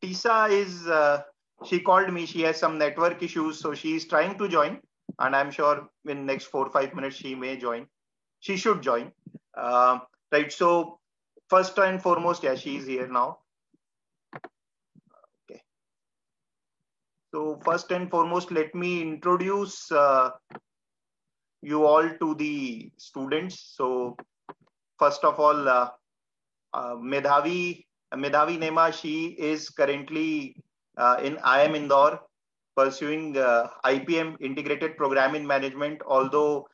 Tisa is, she called me, she has some network issues, so she is trying to join, and I'm sure in next 4 or 5 minutes she may join. She should join. Right, so first and foremost, yeah, she is here now. Okay. So first and foremost, let me introduce you all to the students. So first of all, Medhavi Nema, she is currently in IIM Indore pursuing IPM, Integrated Program in Management. Although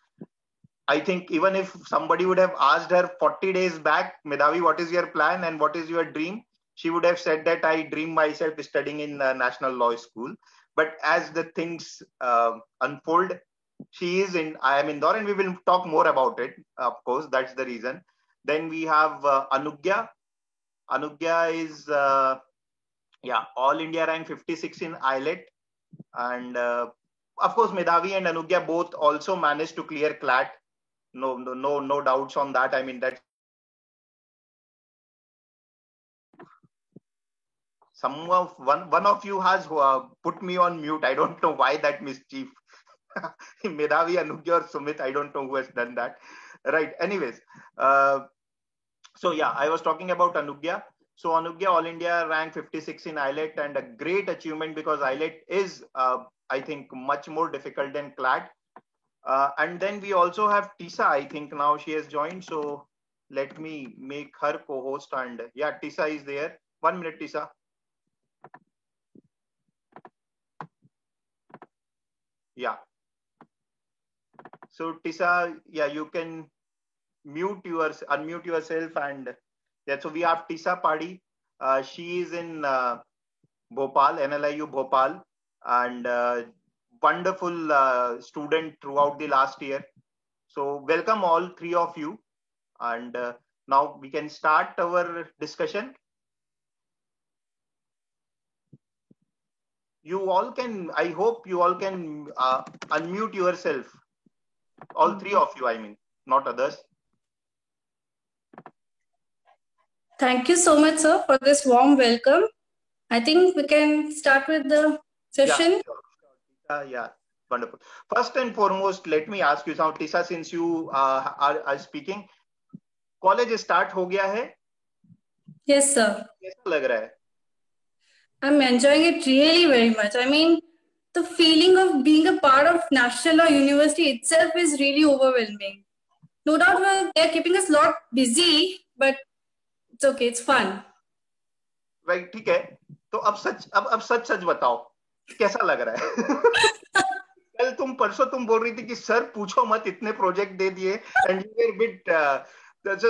I think even if somebody would have asked her 40 days back, Medhavi, what is your plan and what is your dream? She would have said that I dream myself studying in National Law School. But as the things unfold, she is in IIM Indore, and we will talk more about it. Of course, that's the reason. Then we have Anugya. Anugya is All India rank 56 in IELTS, and of course Medhavi and Anugya both also managed to clear CLAT. No doubts on that. I mean, that one of you has put me on mute. I don't know why that mischief. Medhavi, Anugya, or Sumit. I don't know who has done that. Right. Anyways, so yeah, I was talking about Anugya. So Anugya, All India rank 56 in IELTS, and a great achievement because IELTS is, I think, much more difficult than CLAT. And then we also have Tisa. I think now she has joined. So let me make her co-host. And yeah, Tisa is there. 1 minute, Tisa. Yeah. So Tisa, yeah, you can unmute yourself, and yeah. So we have Tisa Padi. She is in Bhopal, NLIU Bhopal, and wonderful student throughout the last year. So welcome all three of you, and now we can start our discussion. You all can, I hope you all can unmute yourself. All three of you, I mean, not others. Thank you so much, sir, for this warm welcome. I think we can start with the session. Yeah, yeah, wonderful. First and foremost, let me ask you now, Tisa, since you are speaking, college start हो गया है? Yes, sir. कैसा लग रहा है? I'm enjoying it really very much. I mean, the feeling of being a part of National Law University itself is really overwhelming. No doubt they're keeping us a lot busy, but it's okay, it's fun. Right, ठीक है. तो अब सच बताओ, कैसा लग रहा है? कल परसों तुम बोल रही थी कि सर पूछो मत, इतने प्रोजेक्ट दे दिए, and you were a bit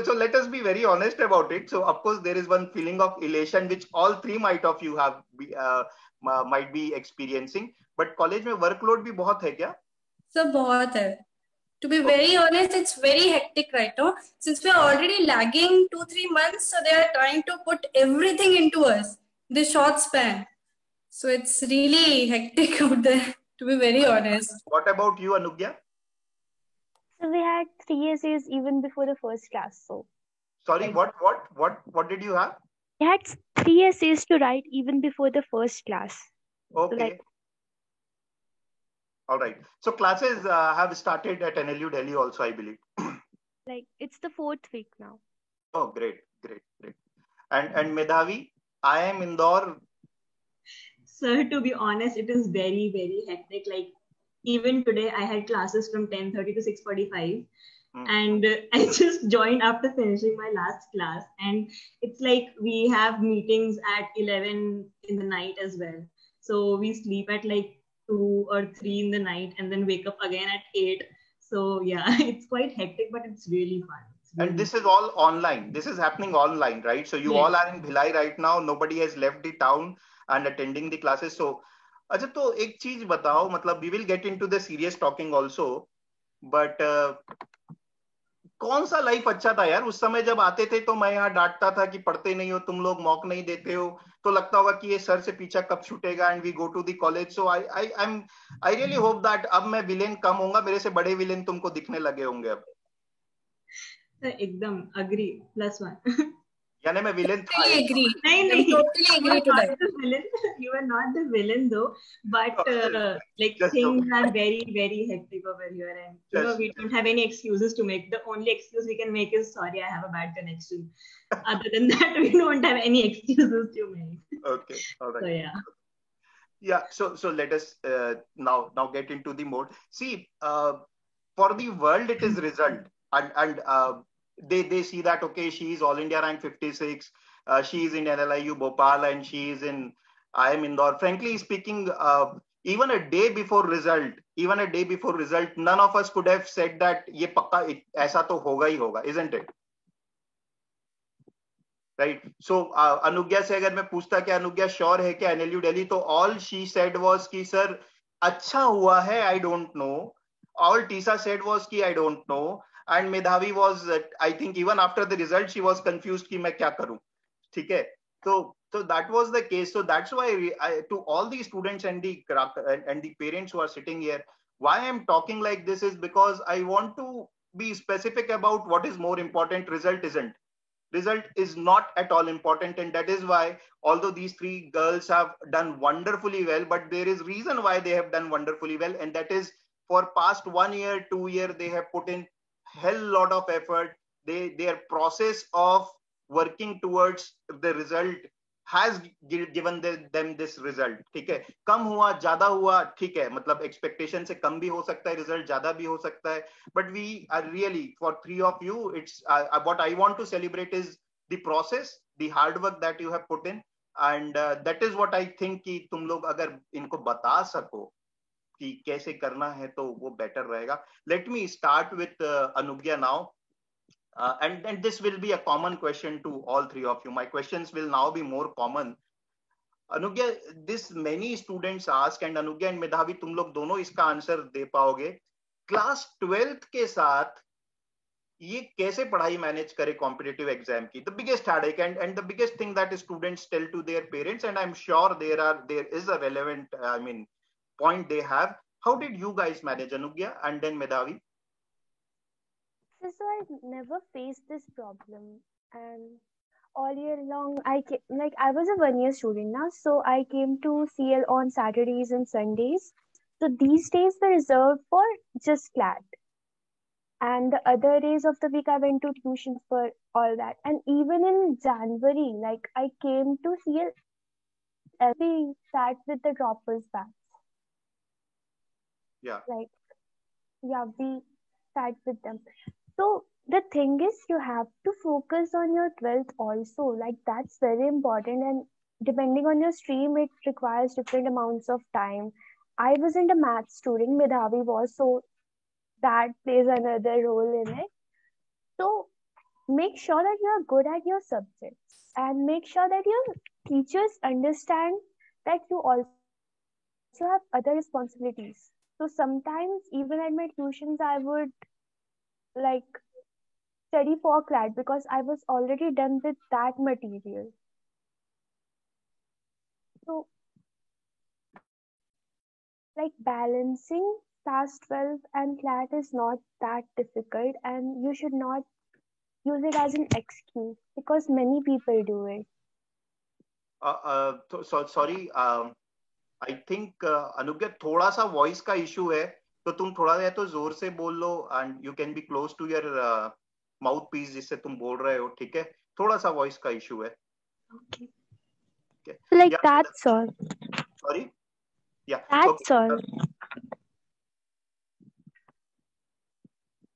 so let us be very honest about it. So of course there is one feeling of elation which all three might be experiencing, but college में workload भी बहुत है क्या? Sir बहुत है. To be very honest, it's very hectic right now. Since we are already lagging 2-3 months, so they are trying to put everything into us in this short span. So it's really hectic out there, to be very honest. What about you, Anugya? So we had 3 essays even before the first class. So sorry, what did you have? We had 3 essays to write even before the first class. Okay. So all right. So classes have started at NLU Delhi also, I believe. Like it's the 4th week now. Oh, great. And Medhavi, IIM Indore. Sir, to be honest, it is very, very hectic. Like even today, I had classes from 10:30 to 6:45. And I just joined after finishing my last class. And it's like we have meetings at 11 in the night as well. So we sleep at like 2 or 3 in the night and then wake up again at 8. So yeah, it's quite hectic, but it's really fun. And this is all online. This is happening online, right? So you all are in Bhilai right now. Nobody has left the town and attending the classes. So, अच्छा तो एक चीज बताओ, मतलब we will get into the serious talking also, but कौन सा life अच्छा था यार? उस समय जब आते थे तो मैं यहाँ डांटता था कि पढ़ते नहीं हो तुम लोग, मॉक नहीं देते हो, तो लगता होगा कि ये सर से पीछा कब छूटेगा, and we go to the college. So I really hope that अब मैं विलेन कम होगा, मेरे से बड़े विलेन तुमको दिखने लगे होंगे अब. एकदम agree, +1. यानी मैं विलेन था. I agree. नहीं, I नहीं. totally agree to that. You are not the villain though, but like Just things joking. are very, very hectic over here, and you know, we don't have any excuses to make. The only excuse we can make is sorry, I have a bad connection. Other than that, we don't have any excuses to make. Okay, all right. So yeah. Yeah, so let us now get into the mode. See, for the world it is result, and they see that okay, she is All India rank 56, she is in NLIU Bhopal and she is in IIM Indore. Frankly speaking, even a day before result, none of us could have said that ये पक्का ऐसा तो होगा ही होगा, isn't it? Right. सो अनुज्ञा से अगर मैं पूछता कि अनुज्ञा श्योर है क्या NLU दिल्ली, तो ऑल शी सेड वाज कि सर अच्छा हुआ है, आई don't no. All Tessa said was कि आई डोंट नो. एंड मेधावी was, I think even after the result she was confused कि मैं क्या करूं. ठीक है. So that was the case. So that's why to all the students and the parents who are sitting here, why I'm talking like this is because I want to be specific about what is more important. Result is not at all important, and that is why, although these three girls have done wonderfully well, but there is reason why they have done wonderfully well, and that is for past 1 year, 2 year, they have put in hell lot of effort. Their process of working towards the result has given them this result. ठीक है. कम हुआ ज्यादा हुआ ठीक है, मतलब expectation से कम भी हो सकता है रिजल्ट, ज्यादा भी हो सकता है, but we are really, for three of you, it's what I want to celebrate is the process, the hard work that you have put in, and that is what I think कि तुम लोग अगर इनको बता सको कि कैसे करना है तो वो बेटर रहेगा. Let me start with Anugya now. And this will be a common question to all three of you. My questions will now be more common. Anugya, this many students ask, and Anugya and Medhavi, तुम लोग दोनों इसका answer दे पाओगे. Class 12th के साथ ये कैसे पढ़ाई मैनेज करे कॉम्पिटिटिव एग्जाम की? The biggest headache and the biggest thing that students tell to their parents, and I'm sure there is a relevant point they have. How did you guys manage, Anugya and then Medhavi? So I never faced this problem, and all year long I was a 1 year student now, so I came to CL on Saturdays and Sundays. So these days were reserved for just CLAT, and the other days of the week I went to tuitions for all that. And even in January, like, I came to CL every sat with the droppers batch. Yeah. Like, yeah, we sat with them. So the thing is, you have to focus on your 12th also. Like, that's very important. And depending on your stream, it requires different amounts of time. I wasn't a math student, Medhavi was, so that plays another role in it. So make sure that you are good at your subjects, and make sure that your teachers understand that you also have other responsibilities. So sometimes, even at my tuitions, I would like study for CLAT because I was already done with that material. So, like, balancing class 12 and CLAT is not that difficult, and you should not use it as an excuse because many people do it. Sorry, I think Anugya, थोड़ा सा voice का issue है, तो तुम थोड़ा या तो जोर से बोल लो, and you can be close to your mouth piece जिससे तुम बोल रहे हो. ठीक है. थोड़ा सा वॉइस का इशू है. Okay. Like, yeah, that's all. Sorry. Yeah. That's all.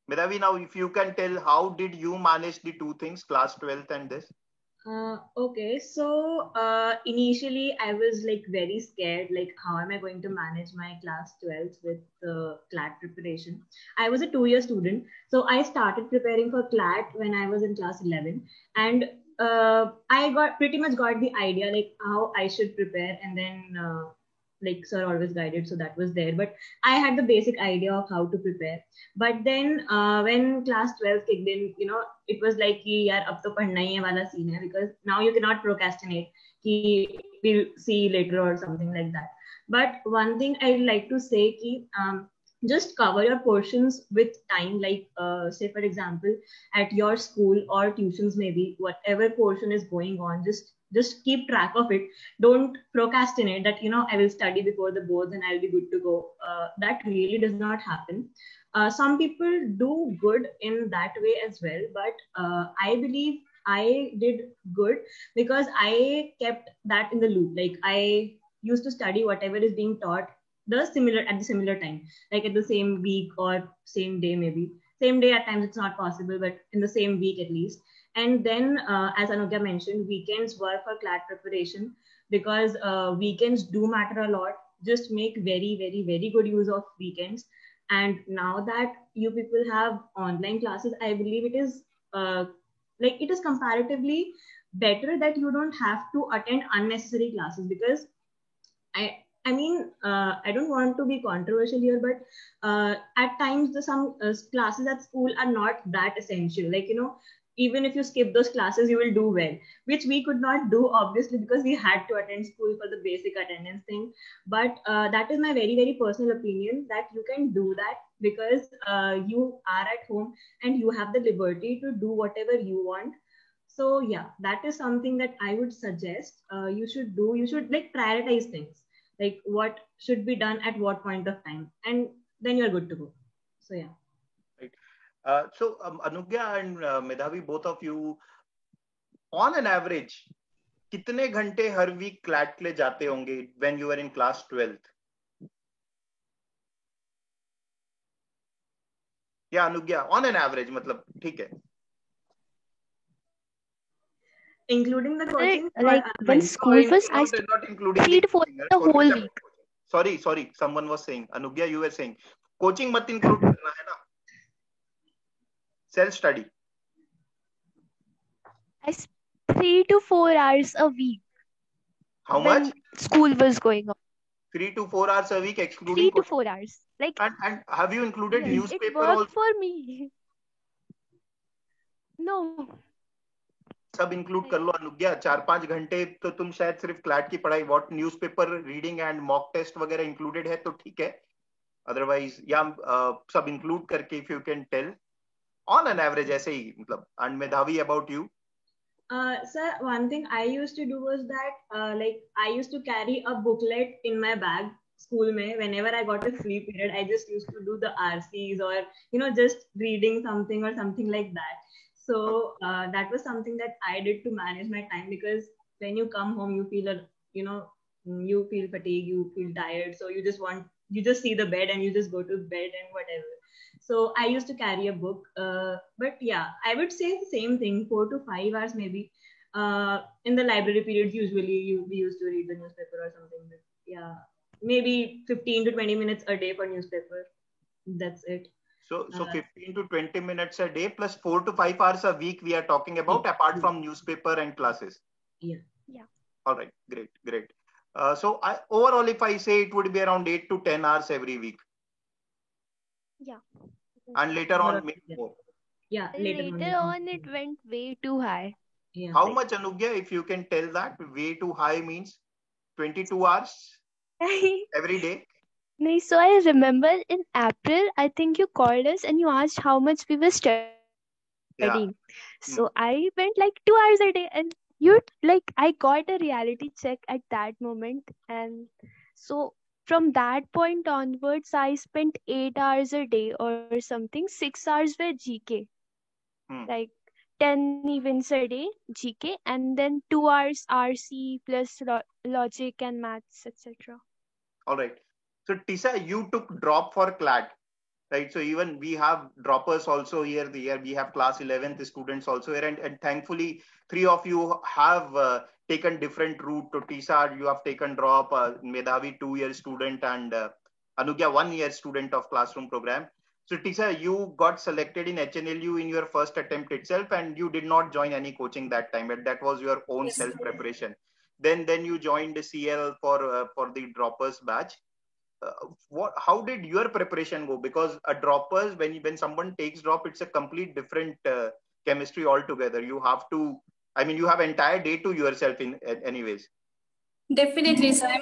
Medhavi, now if you can tell, how did you manage the two things, class 12th and this? Okay, so initially I was like very scared, like how am I going to manage my class 12th with CLAT preparation. I was a 2-year student, so I started preparing for CLAT when I was in class 11, and I pretty much got the idea like how I should prepare, and then like sir always guided, so that was there, but I had the basic idea of how to prepare. But then when class 12 kicked in, you know, it was like कि यार अब तो पढ़ना ही है वाला scene है, because now you cannot procrastinate कि we'll see later or something like that. But one thing I'd like to say कि just cover your portions with time, like say for example at your school or tuitions, maybe whatever portion is going on, just keep track of it. Don't procrastinate that, I will study before the boards and I'll be good to go. That really does not happen. Some people do good in that way as well, but I believe I did good because I kept that in the loop. Like I used to study whatever is being taught at the similar time, like at the same week or same day, maybe same day at times it's not possible, but in the same week at least. And then as Anugya mentioned, weekends were for CLAT preparation, because weekends do matter a lot. Just make very, very, very good use of weekends. And now that you people have online classes, I believe it is it is comparatively better that you don't have to attend unnecessary classes, because I mean, I don't want to be controversial here, but at times some classes at school are not that essential. Like, even if you skip those classes, you will do well, which we could not do, obviously, because we had to attend school for the basic attendance thing. But that is my very, very personal opinion, that you can do that because you are at home and you have the liberty to do whatever you want. So yeah, that is something that I would suggest you should do. You should like prioritize things, like what should be done at what point of time, and then you're good to go. So yeah. Right. So Anugya and Medhavi, both of you, on an average, कितने घंटे हर week CLAT के लिए जाते होंगे when you were in class 12th? या अनुज्ञा, on an average, मतलब ठीक है. Including the coaching, like when school was, I not including 3 to 4 the whole week. Sorry, someone was saying, Anugya, you were saying coaching मत include करना है ना, self study. 3 to 4 hours a week. How much? School was going on. 3 to 4 hours a week, excluding 3 to coaching. 4 hours. Like, and have you included yes, newspaper it worked also? for me. No. सब include कर लो अनुज्ञा, 4-5 घंटे तो तुम शायद सिर्फ CLAT की पढ़ाई, what newspaper reading and mock test वगैरह इंक्लूडेड है तो ठीक है, अदरवाइज या सब इंक्लूड करके if you can tell on an average ऐसे ही, मतलब. And Medhavi, about you? Sir, one thing I used to do was that I used to carry a booklet in my bag school mein. Whenever I got a free period, I just used to do the RCs or just reading something or something like that. So that was something that I did to manage my time, because when you come home you feel you feel fatigued, you feel tired, so you just see the bed and you just go to bed and whatever. So I used to carry a book, but yeah, I would say the same thing, 4 to 5 hours maybe. In the library periods, usually we used to read the newspaper or something. But yeah, maybe 15 to 20 minutes a day for newspaper. That's it. So 15 to 20 minutes a day plus 4 to 5 hours a week we are talking about, apart from newspaper and classes. Yeah. All right, great. So overall, if I say, it would be around 8 to 10 hours every week. Yeah. And later on, maybe more. Yeah, later on it went way too high. Yeah. How much, Anugya, if you can tell that? Way too high means 22 hours every day? No, so I remember in April, I think you called us and you asked how much we were studying. Yeah. So I went like 2 hours a day, and I got a reality check at that moment. And so from that point onwards, I spent 8 hours a day or something. 6 hours were GK. Like 10 events a day, GK, and then 2 hours RC plus logic and maths, etc. All right. So Tisa, you took drop for CLAT, right? So even we have droppers also here. We have class 11th students also here, and thankfully 3 of you have taken different route. To Tisa, you have taken drop. Medhavi, 2-year student, and Anugya, 1-year student of classroom program. So Tisa, you got selected in HNLU in your first attempt itself, and you did not join any coaching that time. But that was your own self preparation. Then you joined the CL for the droppers batch. How did your preparation go? Because a droppers, when someone takes drop, it's a complete different chemistry altogether. You have to, you have entire day to yourself in anyways. Definitely, sir.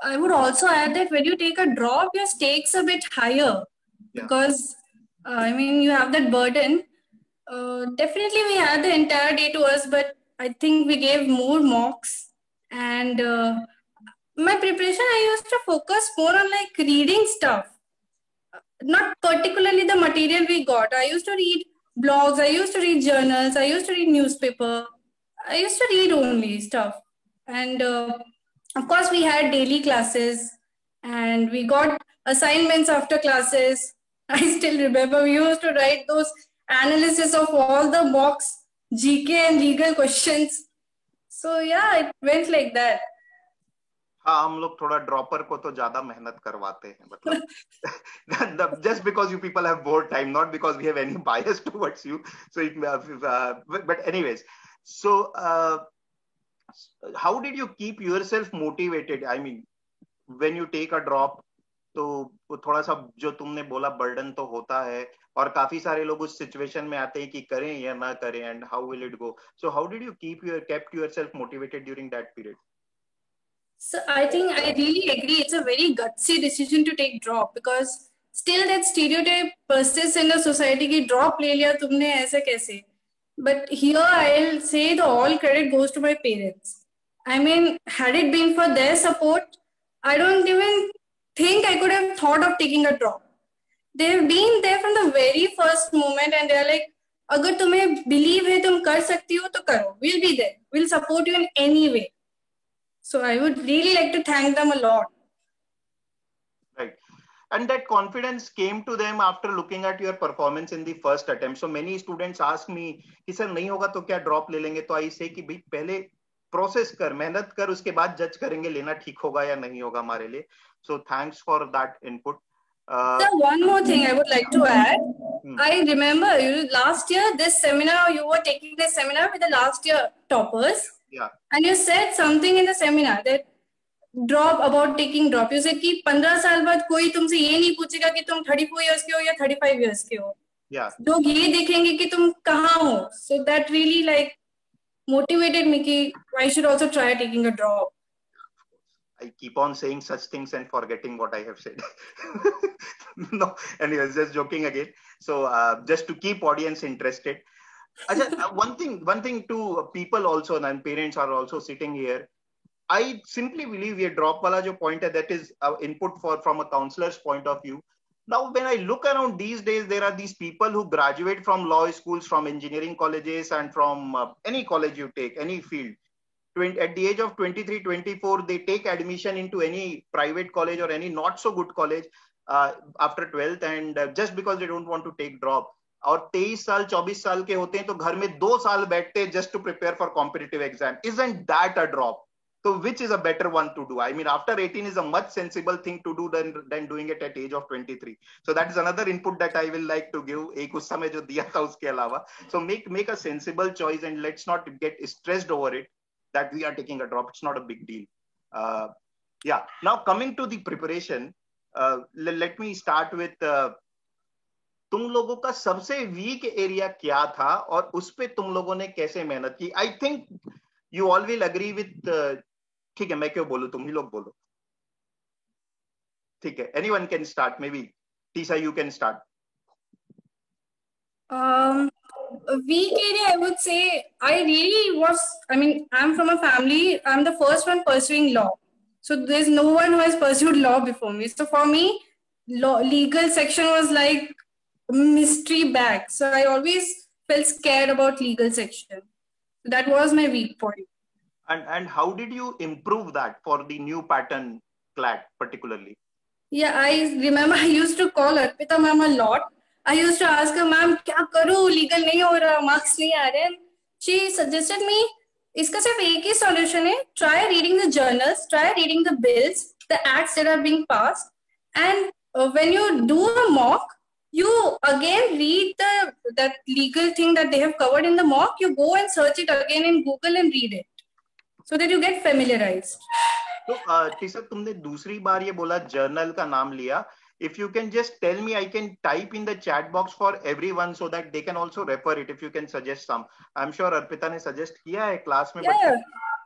I would also add that when you take a drop, your stakes a bit higher because I mean you have that burden. Definitely, we had the entire day to us, but I think we gave more mocks. And my preparation, I used to focus more on like reading stuff, not particularly the material we got. I used to read blogs, I used to read journals, I used to read newspaper. I used to read only stuff. And of course, we had daily classes and we got assignments after classes. I still remember we used to write those analysis of all the mocks, GK and legal questions. So yeah, it went like that. हाँ हम लोग थोड़ा dropper को तो ज्यादा मेहनत करवाते हैं मतलब just because you people have more time, not because we have any bias towards you. So it, but anyways, so how did you keep yourself motivated? I mean, when you take a drop, तो थोड़ा सा जो तुमने बोला burden तो होता है और काफी सारे लोग उस सिचुएशन में आते हैं कि करें या ना करें, and how will it go? So how did you kept yourself motivated during that period? So I think I really agree. It's a very gutsy decision to take drop because still that stereotype persists in the society कि drop ले लिया तुमने ऐसे कैसे. But here I'll say the all credit goes to my parents. I mean, had it been for their support, I don't even think I could have thought of taking a drop. They've been there from the very first moment and they're like, अगर तुम्हें believe है तुम कर सकती हो तो करो. We'll be there. We'll support you in any way. So I would really like to thank them a lot. Right. And that confidence came to them after looking at your performance in the first attempt. So many students ask me कि sir नहीं होगा तो क्या drop ले लेंगे? तो I say कि भाई पहले प्रोसेस कर, मेहनत कर, उसके बाद जज करेंगे लेना ठीक होगा या नहीं होगा हमारे लिए. So thanks for that input. So one more thing I would like to add. I remember last year this seminar, you were taking this seminar with the last year toppers. Yeah. And you said something in the seminar that drop about taking drop. You said कि 15 साल बाद कोई तुमसे ये नहीं पूछेगा कि तुम 34 years के हो या 35 years के हो. Yeah. लोग ये देखेंगे कि तुम कहाँ हो. So that really like motivated me कि I should also try taking a drop. I keep on saying such things and forgetting what I have said. No, anyways, just joking again. So just to keep audience interested. One thing to people also, and parents are also sitting here. I simply believe ये drop वाला जो point है, that is input from a counselor's point of view. Now, when I look around these days, there are these people who graduate from law schools, from engineering colleges, and from any college you take, any field. At the age of 23, 24, they take admission into any private college or any not so good college after 12th, and just because they don't want to take drop. और 23 साल 24 साल के होते हैं तो घर में 2 साल बैठते हैं just to prepare for competitive exam. Isn't that a drop? So which is a better one to do? I mean, after 18 is a much sensible thing to do than doing it at age of 23. So that is another input that I will like to give. एक उस समय जो दिया था उसके अलावा. So make a sensible choice and let's not get stressed over it that we are taking a drop. It's not a big deal. Yeah. Now coming to the preparation, let me start with तुम लोगों का सबसे week area क्या था और उस पे तुम लोगों ने कैसे मेहनत की? I think you all will agree with, ठीक है मैं क्यों बोलूं, तुम ही लोग बोलो. ठीक है, anyone can start, may be Tessa you can start. Weak area, I would say I really was, I mean, I'm from a family, I'm the first one pursuing law. So there's no one who has pursued law before me. So for me, legal section was like mystery bag. So I always felt scared about legal section. So that was my weak point. And how did you improve that for the new pattern CLAT particularly? Yeah, I remember I used to call Arpita ma'am a lot. I used to ask her, ma'am, क्या करूँ? Legal नहीं हो रहा, marks नहीं आ रहे. She suggested me, इसका सिर्फ एक ही solution है. Try reading the journals, try reading the bills, the acts that are being passed, and when you do a mock, you again read that legal thing that they have covered in the mock. You go and search it again in Google and read it, so that you get familiarized. तो Tessa तुमने दूसरी बार ये बोला journal का नाम लिया. If you can just tell me, I can type in the chat box for everyone so that they can also refer it. If you can suggest some, I'm sure Arpita ने suggest किया है class में. Yeah.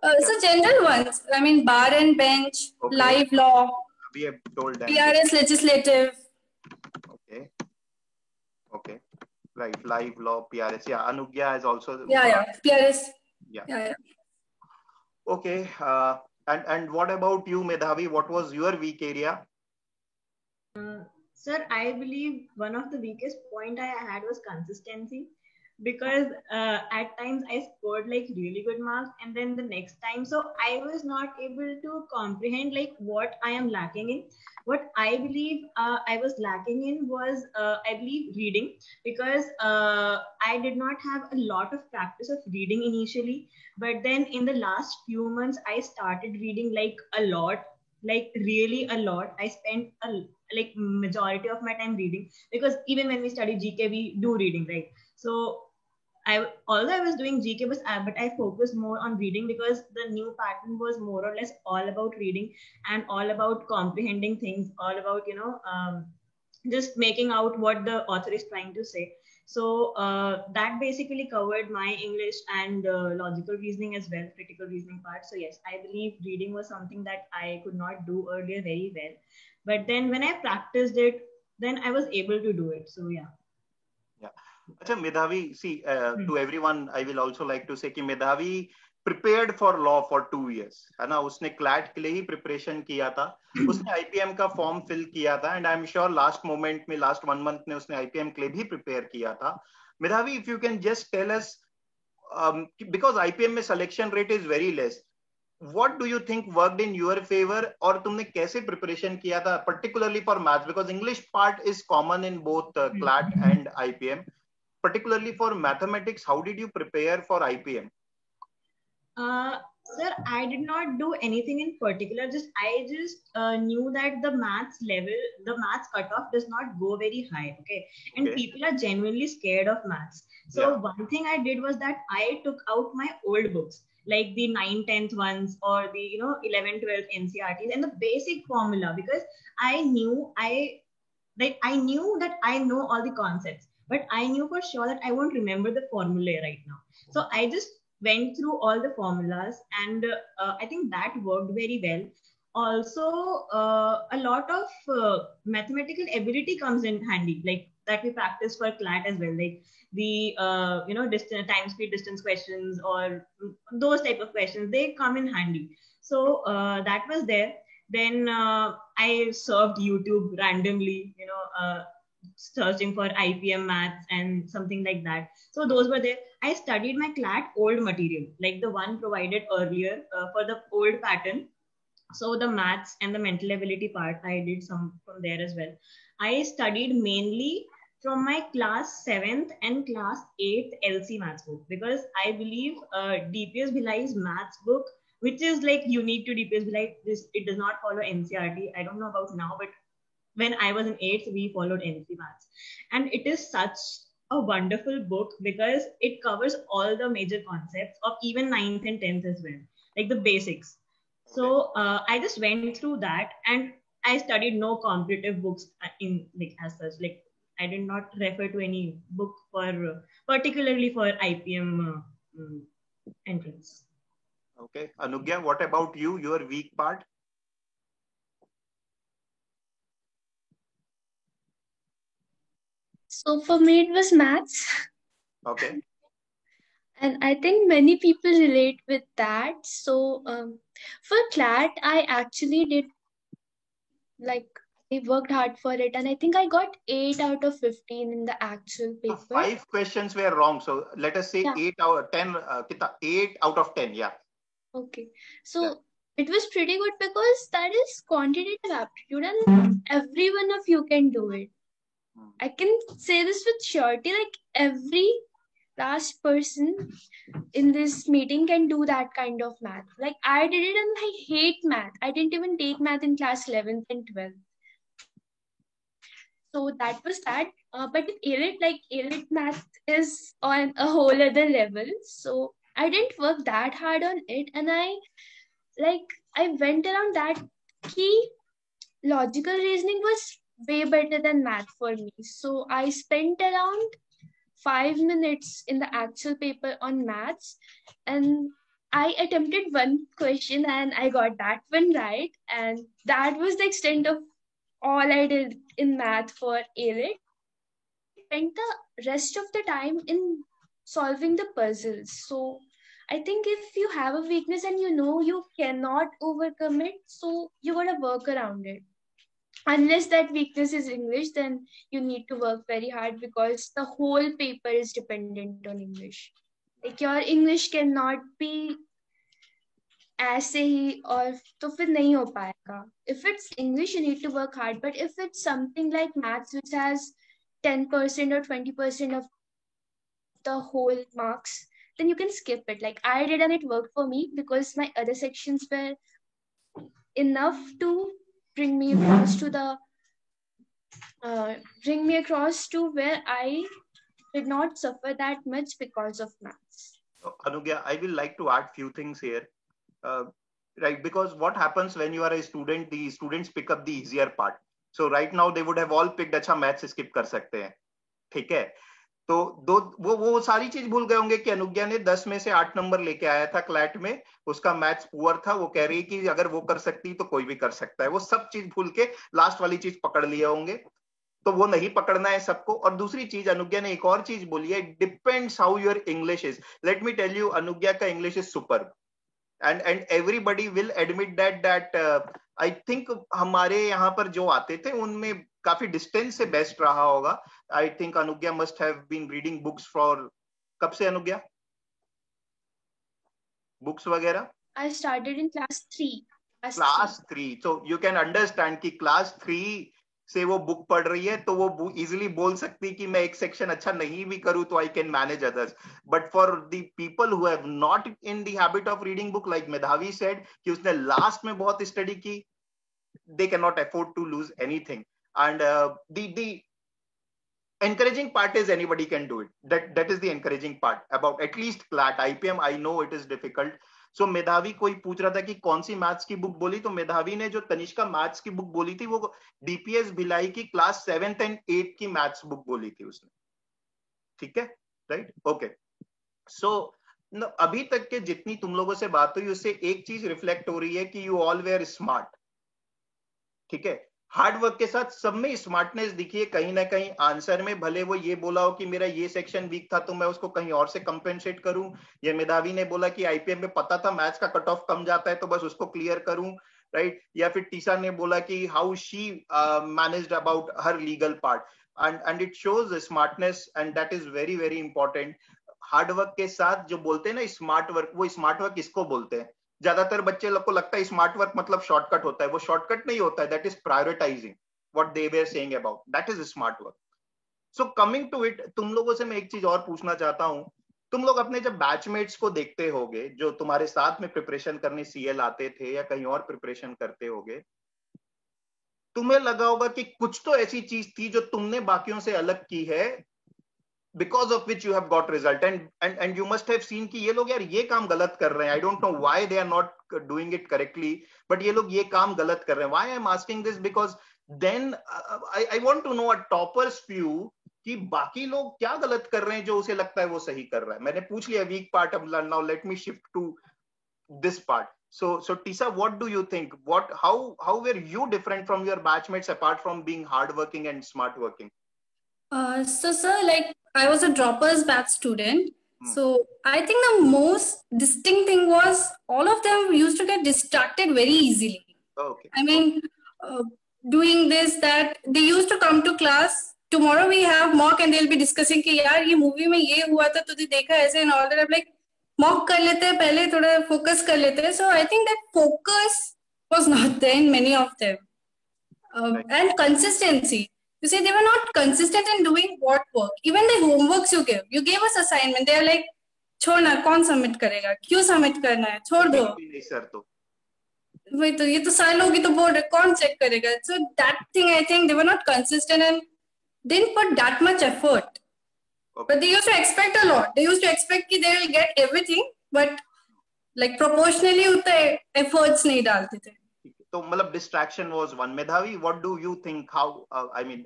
So general ones, I mean, bar and bench, Okay. live law, We have told them. PRS legislative. Okay. Okay. Right. Live law, PRS. Yeah. Anugya has also. Yeah. PRS. Yeah. Okay. And what about you, Medhavi? What was your weak area? Sir, I believe one of the weakest point I had was consistency, because at times I scored like really good marks, and then the next time, so I was not able to comprehend like what I am lacking in. What I believe I was lacking in was I believe reading, because I did not have a lot of practice of reading initially, but then in the last few months I started reading like a lot, like really a lot. I spent like majority of my time reading, because even when we study GK we do reading, right? So although I was doing GK, but I focused more on reading, because the new pattern was more or less all about reading and all about comprehending things, all about just making out what the author is trying to say. So that basically covered my English and logical reasoning as well, critical reasoning part. So yes, I believe reading was something that I could not do earlier very well. But then when I practiced it, then I was able to do it. So yeah. Yeah. Achha, Medhavi, see, to everyone, I will also like to say कि Medhavi prepared for law for 2 years, है ना? उसने CLAT के लिए ही preparation किया था, उसने IPM का form fill किया था, and I'm sure last moment में last 1 month में उसने IPM के लिए भी prepare किया था. Medhavi, if you can just tell us, because IPM में selection rate is very less, what do you think worked in your favor, और तुमने कैसे preparation किया था, particularly for maths, because English part is common in both CLAT and IPM. Particularly for mathematics, how did you prepare for IPM? Sir, I did not do anything in particular. I just knew that the maths level, the maths cutoff does not go very high. Okay. And people are genuinely scared of maths. So one thing I did was that I took out my old books, like the 9th, 10th ones, or the 11th, 12th NCRTs, and the basic formula, because I knew that I know all the concepts, but I knew for sure that I won't remember the formula right now. So I just went through all the formulas, and I think that worked very well. Also, a lot of mathematical ability comes in handy, like that we practice for CLAT as well, like the distance, time, speed, distance questions, or those type of questions. They come in handy. So that was there. Then I surfed YouTube randomly, searching for IPM maths and something like that. So those were there. I studied my CLAT old material, like the one provided earlier for the old pattern. So the maths and the mental ability part, I did some from there as well. I studied mainly from my class 7th and class 8th LC maths book, because I believe DPS Bhilai's maths book, which is like unique to DPS Bhilai, it does not follow NCRT. I don't know about now, but when I was in 8th, we followed NC maths. And it is such a wonderful book, because it covers all the major concepts of even 9th and 10th as well, like the basics. So I just went through that, and I studied no competitive books in like as such. Like I did not refer to any book for particularly for IPM entrance. Okay, Anugya, what about you? Your weak part? So for me, it was maths. Okay. And I think many people relate with that. So for CLAT, I actually did like I worked hard for it, and I think I got 8 out of 15 in the actual paper. So 5 questions were wrong. So let us say 8 out of 10. 8 out of 10. Yeah. Okay. So it was pretty good, because that is quantitative aptitude, and every one of you can do it. I can say this with surety, like every last person in this meeting can do that kind of math. Like I did it, and I hate math. I didn't even take math in class 11th and 12th. So that was that. But with elite math is on a whole other level. So I didn't work that hard on it, and I went around that key. Logical reasoning was way better than math for me. So I spent around 5 minutes in the actual paper on maths, and I attempted one question and I got that one right, and that was the extent of all I did in math for A-Lit. Spent the rest of the time in solving the puzzles. So I think if you have a weakness and you know you cannot overcome it, so you gotta work around it. Unless that weakness is English, then you need to work very hard because the whole paper is dependent on English. Like your English cannot be ऐसे ही और तो फिर नहीं हो पाएगा. If it's English, you need to work hard. But if it's something like maths, which has 10% or 20% of the whole marks, then you can skip it. Like I did, and it worked for me because my other sections were enough to bring me across to the where I did not suffer that much because of maths. Anugya, I will like to add few things here. Right, because what happens when you are a student, the students pick up the easier part. So right now they would have all picked अच्छा maths skip कर सकते हैं, ठीक है. तो वो सारी चीज भूल गए होंगे कि अनुज्ञा ने 10 में से 8 नंबर लेके आया था क्लैट में, उसका मैथ्स पुअर था, वो कह रही है कि अगर वो कर सकती तो कोई भी कर सकता है. वो सब चीज भूल के लास्ट वाली चीज पकड़ लिए होंगे, तो वो नहीं पकड़ना है सबको. और दूसरी चीज अनुज्ञा ने एक और चीज बोली है, depends how your English is. Let me tell you, Anugya का English is super, and everybody will admit that I think हमारे यहाँ पर जो आते थे उनमें काफी डिस्टेंस से बेस्ट रहा होगा. I think Anugya must have been reading books for, कब से अनुज्ञा बुक्स वगैरह? I started in class 3. Class 3. So you can understand कि class 3 से वो बुक पढ़ रही है, तो वो इजिली बोल सकती कि मैं एक सेक्शन अच्छा नहीं भी करूं तो I can manage others. But for the people who have not in the habit of reading book, like मेधावी सेड कि उसने लास्ट में बहुत स्टडी की, they cannot afford to lose anything. And the encouraging part is anybody can do it. That is the encouraging part about at least CLAT. IPM I know it is difficult. So मेधावी कोई पूछ रहा था कि कौन सी maths की book बोली, तो मेधावी ने जो तनिष्का मैथ्स की बुक बोली थी वो डीपीएस भिलाई की क्लास 7th and 8th की मैथ्स बुक बोली थी उसने, ठीक है, राइट, ओके. सो अभी तक के जितनी तुम लोगों से बात हुई उससे एक चीज रिफ्लेक्ट हो रही है कि यू ऑल वेयर स्मार्ट, ठीक है. हार्ड वर्क के साथ सब में स्मार्टनेस दिखिए कहीं ना कहीं आंसर में. भले वो ये बोला हो कि मेरा ये सेक्शन वीक था तो मैं उसको कहीं और से कंपेंसेट करूं, या मेधावी ने बोला कि आईपीएम में पता था मैथ्स का कट ऑफ कम जाता है तो बस उसको क्लियर करूं, राइट. या फिर टीसा ने बोला कि how she managed about her legal part, and it shows smartness, and that is very very important. Hard work के साथ जो बोलते हैं ना स्मार्ट वर्क, वो स्मार्ट वर्क किसको बोलते हैं? ज्यादातर बच्चे लोग को लगता है स्मार्ट वर्क मतलब शॉर्टकट होता है. वो शॉर्टकट नहीं होता है. That is prioritising what they were saying about, that is smart work. So coming to it, तुम लोगों से मैं एक चीज और पूछना चाहता हूं. तुम लोग अपने जब बैचमेट्स को देखते होगे जो तुम्हारे साथ में प्रिपरेशन करने सीएल आते थे या कहीं और प्रिपरेशन करते होगे, तुम्हें लगा होगा कि कुछ तो ऐसी चीज थी जो तुमने बाकियों से अलग की है, because of which you have got result, and you must have seen कि ये लोग यार ये काम गलत कर रहे हैं. I don't know why they are not doing it correctly, but ये लोग ये काम गलत कर रहे हैं. Why I am asking this, because then I want to know a topper's view कि बाकी लोग क्या गलत कर रहे हैं जो उसे लगता है वो सही कर रहा है. मैंने पूछ लिया weak part, अब now let me shift to this part. So Tisa, what do you think? How were you different from your batchmates apart from being hardworking and smart working? So sir, like I was a droppers batch student. So I think the most distinct thing was all of them used to get distracted very easily. Okay. I mean, doing this, that, they used to come to class. Tomorrow we have mock and they'll be discussing कि यार ये movie में ये हुआ था तूने देखा ऐसे, and all that. I'm like, mock कर लेते हैं पहले, थोड़ा focus कर लेते हैं. So I think that focus was not there in many of them. And consistency. You see, they were not consistent in doing what work. Even the homeworks you gave us assignment. They are like, छोड़ना, कौन submit करेगा? क्यों submit करना है? छोड़ दो. नहीं sir तो. वही तो, ये तो सारे लोग ही तो बोल रहे, कौन check करेगा? So that thing, I think they were not consistent and didn't put that much effort. Okay. But they used to expect a lot. They used to expect कि they will get everything, but like proportionally उतना efforts नहीं डालते थे. तो मतलब distraction was one. मेधावी, what do you think? How I mean,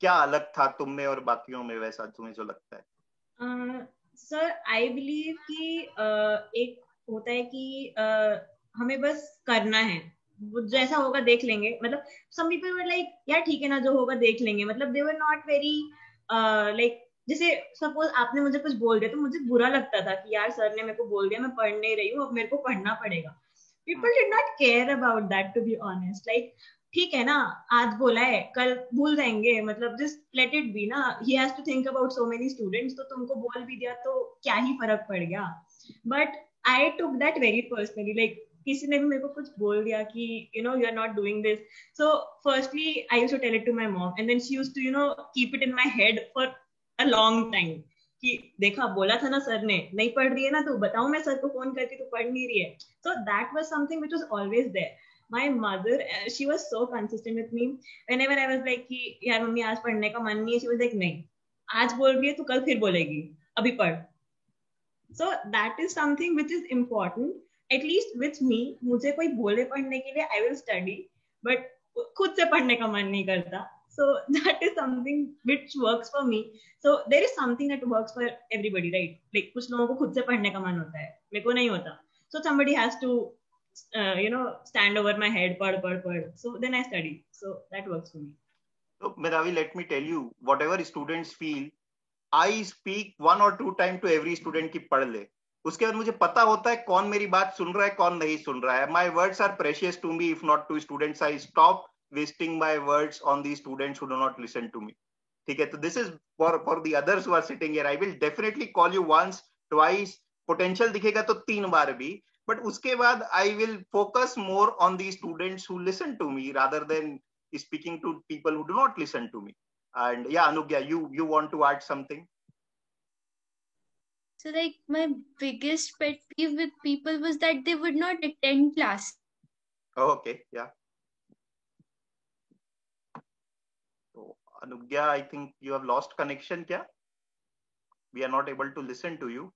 क्या अलग था तुम में और बाकियों में वैसा तुम्हें जो लगता है? सर, I believe कि एक होता है कि हमें बस करना है, वो जैसा होगा देख लेंगे. मतलब some people were like यार ठीक है ना, जो होगा देख लेंगे. मतलब they were not very like, जैसे सपोज आपने मुझे कुछ बोल दिया तो मुझे बुरा लगता था कि यार सर ने मेरे को बोल दिया, मैं पढ़ नहीं रही हूँ, अब मेरे को पढ़ना पड़ेगा. People did not care about that, to be honest. Like ठीक है ना, आज बोला है कल भूल जाएंगे, मतलब just let it be ना. He has to think about so many students, तो तुमको बोल भी दिया तो क्या ही फर्क पड़ गया. But I took that very personally. Like किसी ने भी मेरे को कुछ बोल दिया कि you are not doing this. So firstly I used to tell it to my mom, and then she used to keep it in my head for a long time कि देखा बोला था ना सर ने, नहीं पढ़ रही है ना तो बताऊं मैं सर को फोन करके तू पढ़ नहीं रही है. So that was something which was always there. My mother, she was so consistent with me. Whenever I was like कि यार मम्मी आज पढ़ने का मन नहीं है, she was like नहीं, आज बोल रही है तो कल फिर बोलेगी, अभी पढ़. So that is something which is important. At least with me, मुझे कोई बोले पढ़ने के लिए I will study, but खुद से पढ़ने का मन नहीं करता. So that is something which works for me. So there is something that works for everybody, right? Like कुछ लोगों को खुद से पढ़ने का मन होता है, मेरे को नहीं होता. So somebody has to stand over my head, pad. So then I study. So that works for me. So Medhavi, let me tell you, whatever students feel, I speak 1 or 2 times to every student कि पढ़ ले. उसके बाद मुझे पता होता है कौन मेरी बात सुन रहा है, कौन नहीं सुन रहा है. My words are precious to me, if not to students. I stop wasting my words on the students who do not listen to me. ठीक है, तो this is for the others who are sitting here. I will definitely call you once, twice, potential दिखेगा तो 3 बार भी. But उसके बाद I will focus more on the students who listen to me rather than speaking to people who do not listen to me. And yeah, Anugya, you want to add something? So like my biggest pet peeve with people was that they would not attend class. Oh, okay, yeah. So Anugya, I think you have lost connection. Kya? We are not able to listen to you.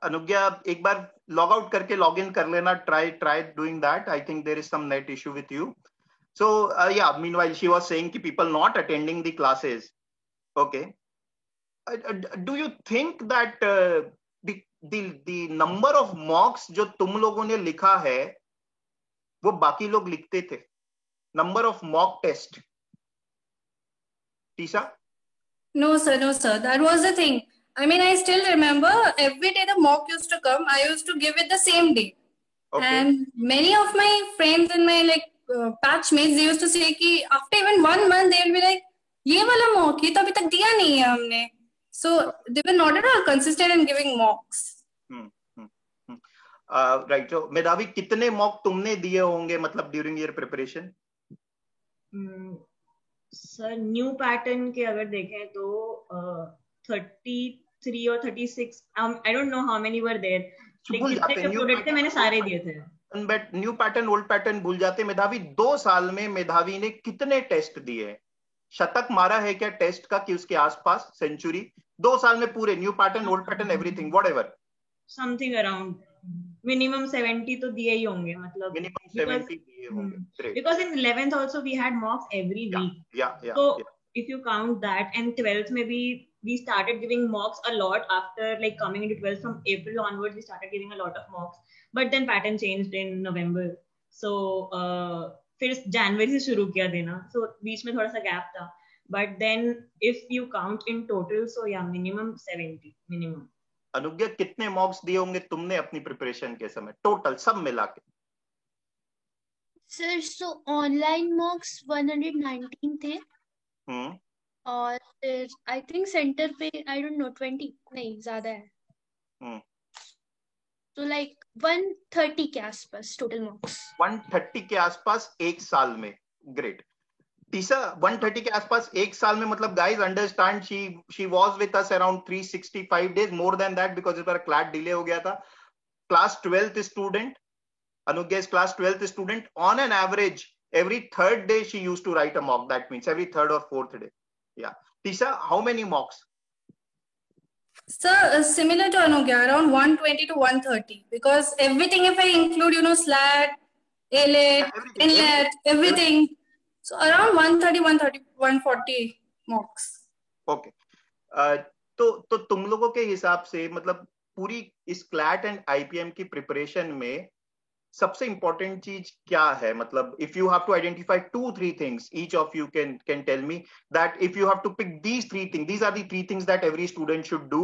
Anugya, एक बार log out करके log in कर लेना. Try doing that. I think there is some net issue with you. So yeah, meanwhile she was saying कि people not attending the classes. Okay. Do you think that the number of mocks जो तुम लोगों ने लिखा है वो बाकी लोग लिखते थे? Number of mock test. Tisha? No, sir. That was the thing. I mean, I still remember every day the mock used to come. I used to give it the same day. Okay. And many of my friends and my batch mates, they used to say कि after even 1 month, they will be like, ये वाला mock, ये तो अभी तक दिया नहीं है हमने. So they were not at all consistent in giving mocks. Right. So Medhavi, कितने mock तुमने दिए होंगे मतलब during your preparation? Sir new pattern के अगर देखें तो 33 और 36, I don't know how many were there. जितने प्रोडक्ट थे मैंने सारे दिए थे. But new pattern old pattern भूल जाते. मेधावी 2 साल में मेधावी ने कितने टेस्ट दिए? शतक मारा है क्या टेस्ट का कि उसके आसपास सेंचुरी? 2 साल में पूरे new pattern old pattern everything whatever something around minimum 70 तो दिए ही होंगे. मतलब minimum 70 दिए होंगे. Because in 11th also we had mocks every week. So if you count that, and 12th maybe we started giving mocks a lot after like coming into 12th. From April onwards we started giving a lot of mocks, but then pattern changed in November. So फिर January से शुरू किया देना, so बीच में थोड़ा सा gap था. But then if you count in total, so yeah, minimum 70 minimum. अनुज्ञा, कितने मॉक्स दिए होंगे तुमने अपनी प्रिपरेशन के समय टोटल सब मिला के? सर सो ऑनलाइन मॉक्स 119 थे. और फिर आई थिंक सेंटर पे आई डोंट नो 20 नहीं ज्यादा है. तो लाइक 130 के आसपास टोटल मॉक्स. 130 के आसपास एक साल में. ग्रेट. टीसा 130 के आसपास एक साल में मतलब guys understand she was with us around 365 days, more than that because इस बार क्लास डिले हो गया था. Class 12th student, Anugya is class 12th student. On an average, every 3rd day she used to write a mock. That means every 3rd or 4th day. Yeah. Tisha, how many mocks? Sir, similar to Anugya, around 120 to 130 because everything, if I include SLAT, ALET, NLET, everything. So around 130, 140 mocks. Okay. तो तुम लोगों के हिसाब से मतलब पूरी इस CLAT and IPM की प्रिपरेशन में सबसे इंपॉर्टेंट चीज क्या है? मतलब if you have to identify 2-3 things, each of you can tell me that if you have to pick these 3 things, these are the 3 things that every student should do.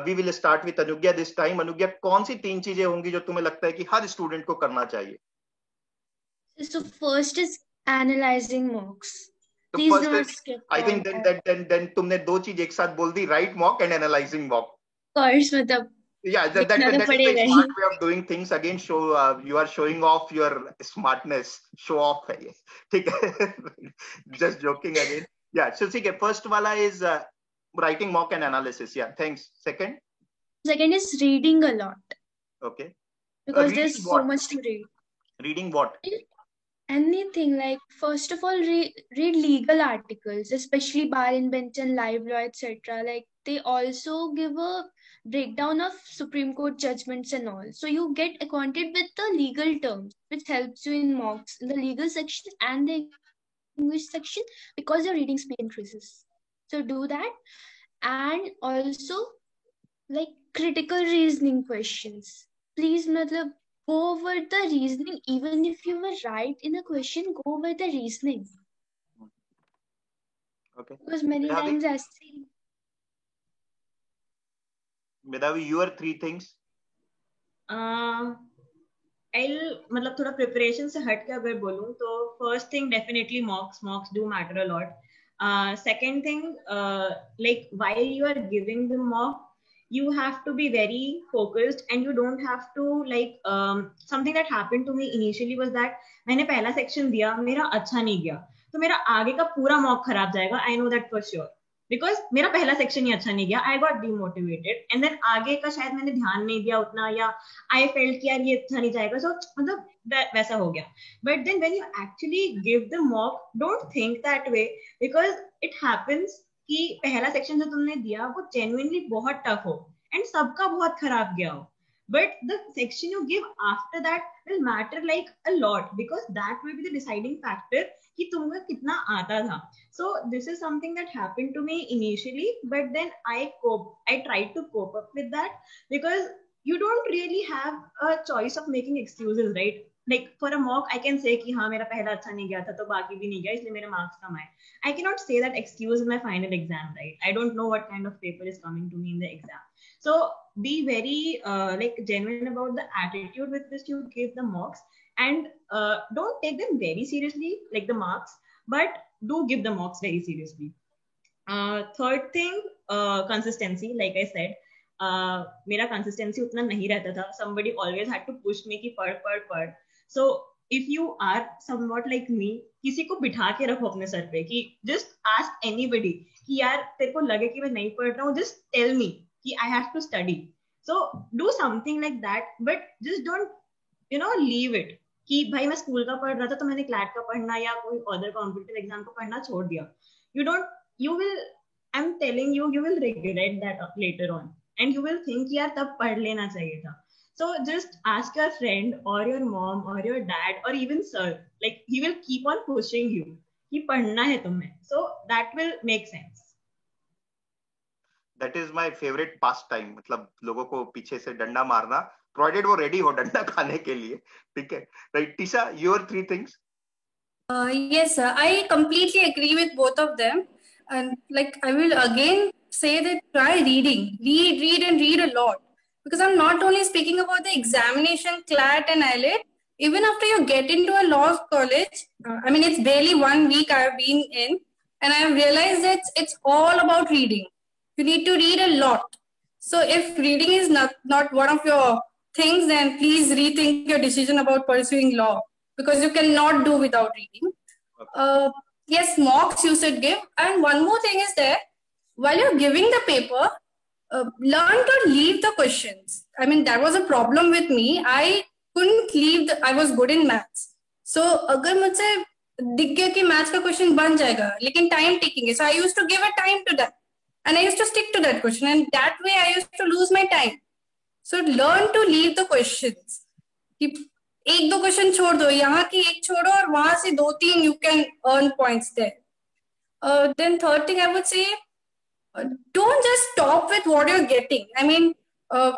We will start with Anugya this time. Anugya, कौन सी 3 चीजें होंगी जो तुम्हें लगता है कि हर student को करना चाहिए? So first is analyzing mocks. तो Please first don't is, skip I all think that. Then तुमने 2 चीज एक साथ बोल दी, right mock and analyzing mock. Course मतलब Yeah, लिखना तो that is a पड़ेगा ही. smart way of doing things. Again, you are showing off your smartness. Show off है ये, ठीक है? Just joking again. Yeah, so ठीक है. First वाला is writing mock and analysis. Yeah, thanks. Second is reading a lot Okay. because Reading there's so what? much to read. Reading what? Anything, like first of all read legal articles, especially bar and bench and live law, etc. Like they also give a breakdown of Supreme Court judgments and all, so you get acquainted with the legal terms, which helps you in mocks in the legal section and the English section, because your reading speed increases. So do that. And also like critical reasoning questions. Please matlab go over the reasoning. Even if you were right in a question, go over the reasoning. Okay. Because many times I see. Medhavi, your 3 things. I'll मतलब थोड़ा preparation से हट के अगर बोलूं तो first thing definitely मॉक्स do matter a lot. Second thing, like while you are giving the mock, you have to be very focused and you don't have to like something that happened to me initially was that मैंने पहला section दिया, मेरा अच्छा नहीं गया तो मेरा आगे का पूरा मॉक खराब जाएगा. I know that for sure, because मेरा पहला सेक्शन ही अच्छा नहीं गया. I got demotivated and then आगे का शायद मैंने ध्यान नहीं दिया उतना, या आई फेल्ट कि यार ये अच्छा नहीं जाएगा, सो मतलब वैसा हो गया. But then when you actually give the mock, don't think that way, because it happens कि पहला सेक्शन जो तुमने दिया वो जेन्युइनली बहुत टफ हो एंड सबका बहुत खराब गया हो, but the section you give after that will matter like a lot, because that will be the deciding factor कि तुम्हें कितना आता था. So this is something that happened to me initially, but then I tried to cope up with that, because you don't really have a choice of making excuses, right? Like for a mock I can say कि हाँ मेरा पहला अच्छा नहीं गया था तो बाकी भी नहीं गया इसलिए मेरे मार्क्स कम आए. I cannot say that excuse in my final exam, right? I don't know what kind of paper is coming to me in the exam. So be very like genuine about the attitude with which you give the mocks, and don't take them very seriously like the marks, but do give the mocks very seriously. Third thing, consistency. Like I said, मेरा consistency उतना नहीं रहता था. Somebody always had to push me कि पढ़. So if you are somewhat like me, किसी को बिठा के रखो अपने सर पे कि just ask anybody कि यार तेरे को लगे कि मैं नहीं पढ़ रहा हूँ, just tell me कि I have to study. So do something like that, but just don't leave it कि भाई मैं स्कूल का पढ़ रहा था तो मैंने क्लैट का पढ़ना या कोई अदर कॉम्पिटिटिव एग्जाम को पढ़ना छोड़ दिया. I'm telling you, you will regret that later on and you will think यार तब पढ़ लेना चाहिए था. So just ask your friend or your mom or your dad or even sir, like he will keep on pushing you कि पढ़ना है तुम्हें. So that will make sense. That is my favorite pastime. मतलब लोगों को पीछे से डंडा मारना, provided वो ready हो डंडा खाने के लिए, ठीक है? Right, Tisha, your 3 things. Yes, sir. I completely agree with both of them. And like I will again say that try reading. Read and read a lot. Because I'm not only speaking about the examination, CLAT and IELTS. Even after you get into a law college, I mean, it's barely 1 week I've been in, and I've realized that it's all about reading. You need to read a lot. So if reading is not one of your things, then please rethink your decision about pursuing law, because you cannot do without reading. Yes, mocks you should give. And one more thing is that while you're giving the paper, learn to leave the questions. I mean, that was a problem with me. I couldn't leave I was good in maths. So अगर मुझसे दिख गया कि maths का question बन जाएगा लेकिन time ticking है, so I used to give a time to that and I used to stick to that question, and that way I used to lose my time. So learn to leave the questions. कि 1-2 question छोड़ दो, यहाँ की एक छोड़ो और वहां से 2-3 you can earn points there. Then third thing I would say, don't just stop with what you're getting. I mean,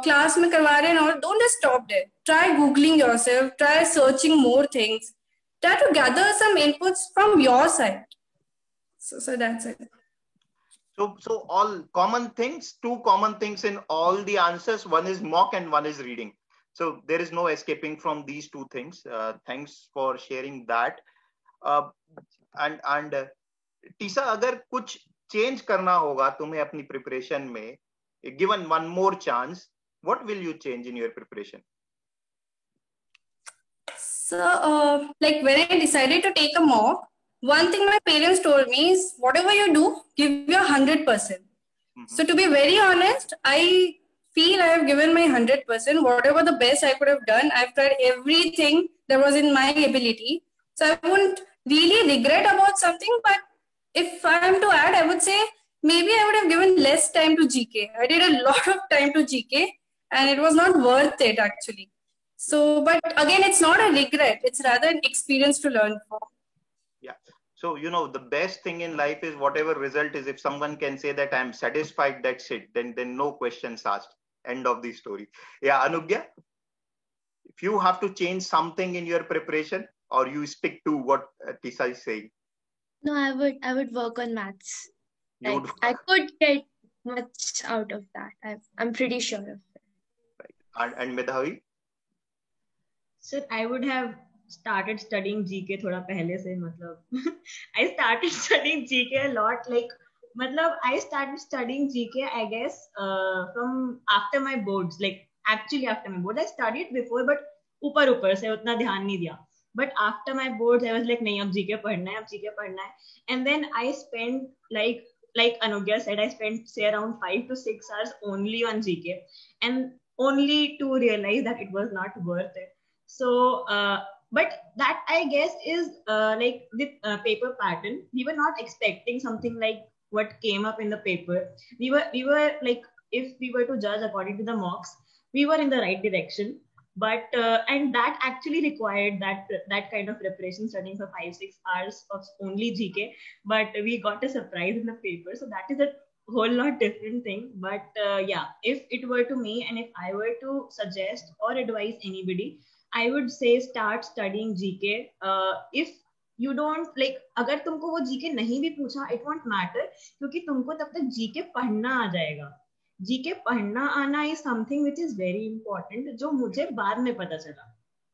class mein karwa rahe hain, or don't just stop there. Try Googling yourself, try searching more things, try to gather some inputs from your side. So that's it. So all common things, two common things in all the answers. One is mock and one is reading. So there is no escaping from these two things. Thanks for sharing that. And Tessa, अगर कुछ change करना होगा तुम्हें अपनी preparation में, given one more chance, what will you change in your preparation? So like when I decided to take a mock, one thing my parents told me is whatever you do, give your 100%. So to be very honest, I feel I have given my 100%. Whatever the best I could have done, I've tried everything that was in my ability. So I wouldn't really regret about something, but if I am to add, I would say maybe I would have given less time to GK. I did a lot of time to GK and it was not worth it actually. So, but again, it's not a regret. It's rather an experience to learn from. Yeah. So, you know, the best thing in life is whatever result is, if someone can say that I'm satisfied, that's it, then no questions asked. End of the story. Yeah, Anugya, if you have to change something in your preparation, or you stick to what Tisa is saying? No, I would work on maths. Like, I could get much out of that. I'm pretty sure of it. Right. And Medhavi? So I would have started studying GK thoda pehle se, matlab. I started studying GK a lot. Like, matlab, I started studying GK, I guess, from after my boards. Like, actually after my boards. I studied before, but upar se utna dhyan nahi diya. But after my boards, I was like, nahi, ab GK padhna hai, And then I spent like Anugya said, I spent say around 5 to 6 hours only on GK, and only to realize that it was not worth it. So, but that I guess is like with paper pattern, we were not expecting something like what came up in the paper. We were like, if we were to judge according to the mocks, we were in the right direction. But and that actually required that kind of preparation, studying for 5-6 hours of only GK. But we got a surprise in the paper, so that is a whole lot different thing. But yeah, if it were to me, and if I were to suggest or advise anybody, I would say start studying GK. If you don't like, अगर तुमको वो GK नहीं भी पूछा, it won't matter, क्योंकि तुमको तब तक GK पढ़ना आ जाएगा. GK पढ़ना आना is something which is very important, जो मुझे बाद में पता चला.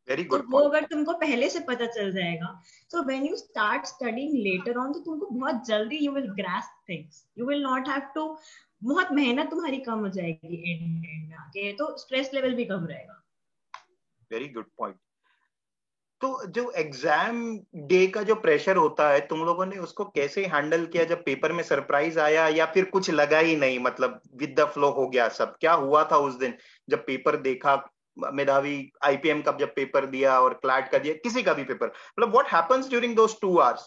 Very good. तो वो अगर तुमको पहले से पता चल जाएगा, so when you start studying later on, तो तुमको बहुत जल्दी you will grasp things. You will not have to, बहुत मेहनत तुम्हारी कम हो जाएगी end में आके, तो stress level भी कम रहेगा. Very good point. तो जो एग्जाम डे का जो प्रेशर होता है, तुम लोगों ने उसको कैसे हैंडल किया? जब पेपर में सरप्राइज आया या फिर कुछ लगा ही नहीं, मतलब विद द फ्लो हो गया सब? क्या हुआ था उस दिन जब पेपर देखा? मेधावी आईपीएम का जब पेपर दिया और क्लैट का दिया, किसी का भी पेपर, मतलब what happens during those 2 hours?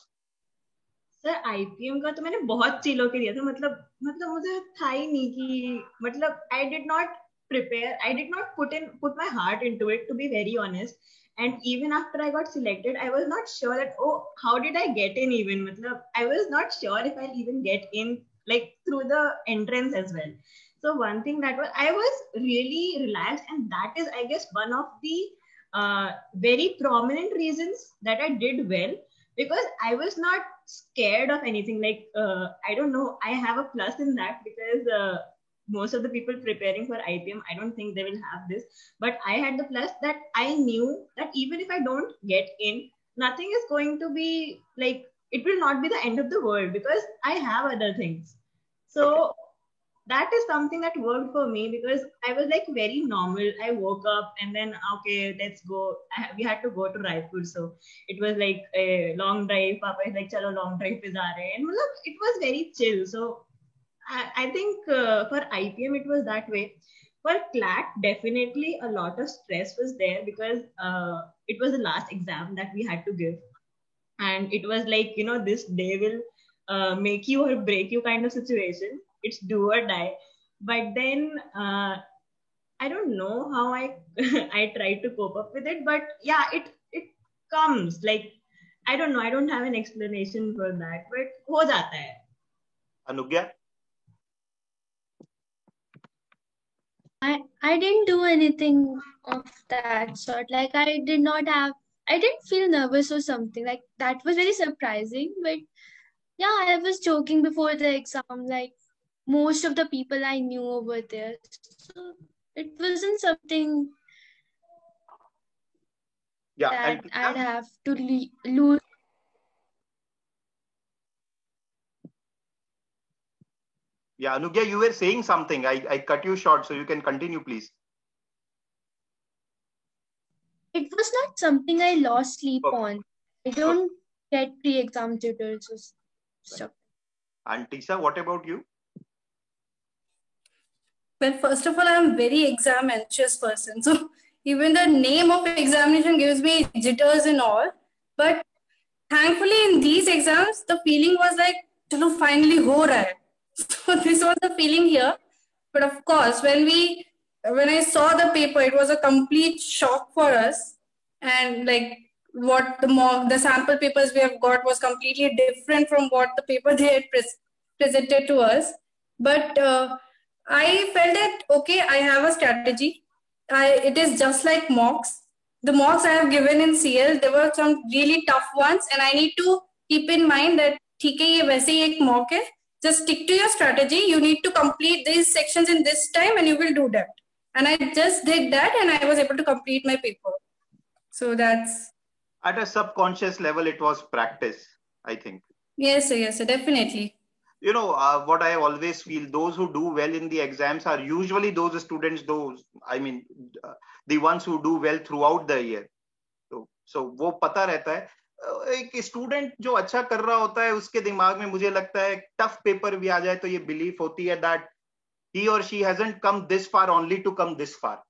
Sir IPM का तो मैंने बहुत चिलो के दिया था, मतलब मुझे था ही नहीं कि, मतलब I did not prepare, I did not put my heart into it, to be very honest. And even after I got selected, I was not sure that, oh, how did I get in even? Matlab, I was not sure if I'll even get in, like through the entrance as well. So one thing that was, I was really relaxed, and that is, I guess, one of the very prominent reasons that I did well, because I was not scared of anything. Like, I don't know, I have a plus in that, because most of the people preparing for IPM, I don't think they will have this. But I had the plus that I knew that even if I don't get in, nothing is going to be like, it will not be the end of the world, because I have other things. So that is something that worked for me, because I was like very normal. I woke up and then, okay, let's go. We had to go to Raipur. So it was like a long drive. Papa is like, chalo, long drive pe ja rahe. And it was very chill. So I think for IPM, it was that way. For CLAT, definitely a lot of stress was there, because it was the last exam that we had to give. And it was like, you know, this day will make you or break you kind of situation. It's do or die. But then I don't know how I tried to cope up with it. But yeah, it comes. Like, I don't know. I don't have an explanation for that. But ho jata hai. Anugya? I didn't do anything of that sort. Like I didn't feel nervous or something. Like that was very surprising. But yeah, I was joking before the exam, like most of the people I knew over there. So it wasn't something that I'd have to lose. Yeah, Anugya, you were saying something. I cut you short, so you can continue, please. It was not something I lost sleep on. I don't get pre-exam jitters or stuff. And Tisa, what about you? Well, first of all, I'm a very exam anxious person. So even the name of examination gives me jitters and all. But thankfully, in these exams, the feeling was like, chalo, finally ho raha hai. So this was the feeling here. But of course, when I saw the paper, it was a complete shock for us. And like what the sample papers we have got was completely different from what the paper they had presented to us. But I felt that, okay, I have a strategy. It is just like mocks. The mocks I have given in CL, there were some really tough ones, and I need to keep in mind that ठीक है ये वैसे ही एक mock है. Just stick to your strategy. You need to complete these sections in this time, and you will do that. And I just did that, and I was able to complete my paper. So that's at a subconscious level, it was practice, I think. Yes, definitely. You know, what I always feel, those who do well in the exams are usually those students, the ones who do well throughout the year. So वो पता रहता है. एक student जो अच्छा कर रहा होता है उसके दिमाग में मुझे लगता है टफ पेपर भी आ जाए तो ये बिलीफ होती है that he or she hasn't come this far only to come this far.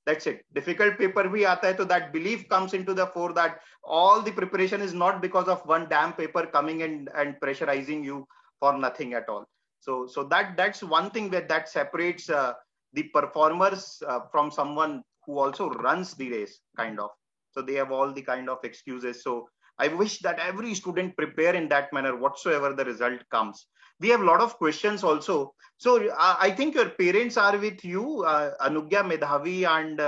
That's it. Difficult paper bhi aata hai, so that belief comes into the fore that all the preparation is not because of one damn paper coming and pressurizing you for nothing at all. So that's one thing that separates the performers from someone who also runs the race, kind of. So they have all the kind of excuses. So I wish that every student prepare in that manner whatsoever the result comes. We have a lot of questions also. So I think your parents are with you, Anugya, Medhavi, and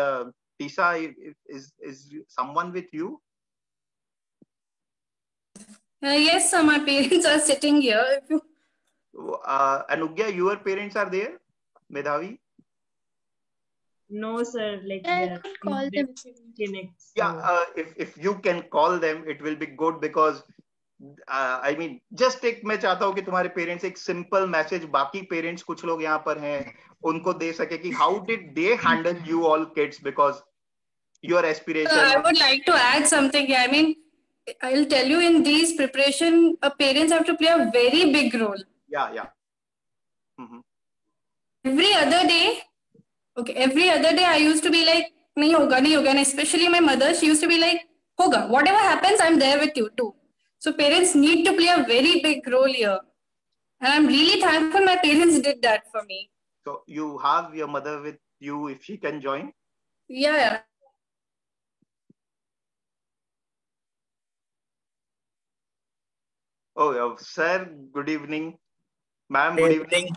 Tisa. Is someone with you? Yes, sir, my parents are sitting here. Anugya, your parents are there? Medhavi? No, sir. Like I could call them. Clinics. Yeah, if you can call them, it will be good because I mean, just एक मैं चाहता हूँ कि तुम्हारे parents एक simple message बाकी parents कुछ लोग यहाँ पर हैं उनको दे सके कि how did they handle you all kids because your aspiration. I would like to add something here. I mean, I'll tell you in these preparation, parents have to play a very big role. Yeah. Mm-hmm. Every other day I used to be like, nahi hoga. And especially my mother, she used to be like, hoga, whatever happens, I'm there with you too. So parents need to play a very big role here. And I'm really thankful my parents did that for me. So you have your mother with you if she can join? Yeah. Oh, sir, good evening. Ma'am, good evening.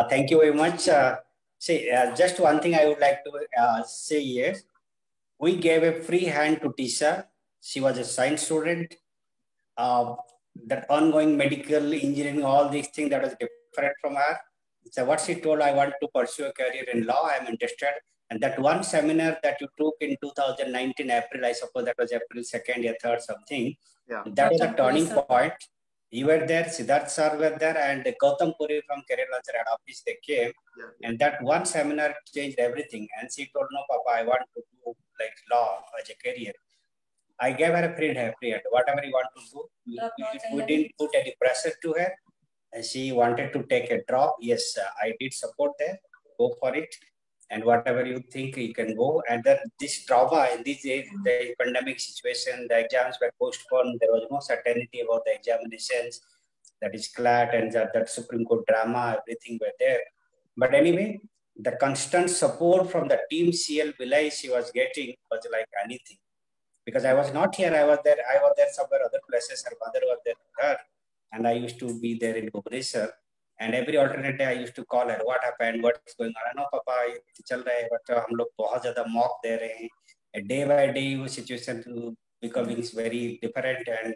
Thank you very much. Just one thing I would like to say here. We gave a free hand to Tisa. She was a science student. That ongoing medical engineering, all these things that was different from her. So what she told, I want to pursue a career in law. I'm interested. And that one seminar that you took in 2019 April, I suppose that was April 2nd or 3rd something. Yeah. That was a turning point. You were there, Siddharth sir were there, and Gautam Puri from Career Launcher at office, they came. Yeah. And that one seminar changed everything. And she told, no, Papa, I want to do like law as a career. I gave her a free hand. Whatever you want to do, we didn't put any pressure to her. And she wanted to take a drop. Yes, I did support her. Go for it. And whatever you think, you can go. And this trauma in this age, the pandemic situation, the exams were postponed. There was no certainty about the examinations. That is CLAT and that Supreme Court drama, everything were there. But anyway, the constant support from the team CL Vilay she was getting was like anything. Because I was not here, I was there somewhere other places. Her mother was there with her. And I used to be there in Bhubaneswar. And every alternate day I used to call her, what happened, what's going on? No papa, ये चल रहा है, but हम लोग बहुत ज़्यादा mock दे रहे हैं. Day by day वो situation becoming very different. And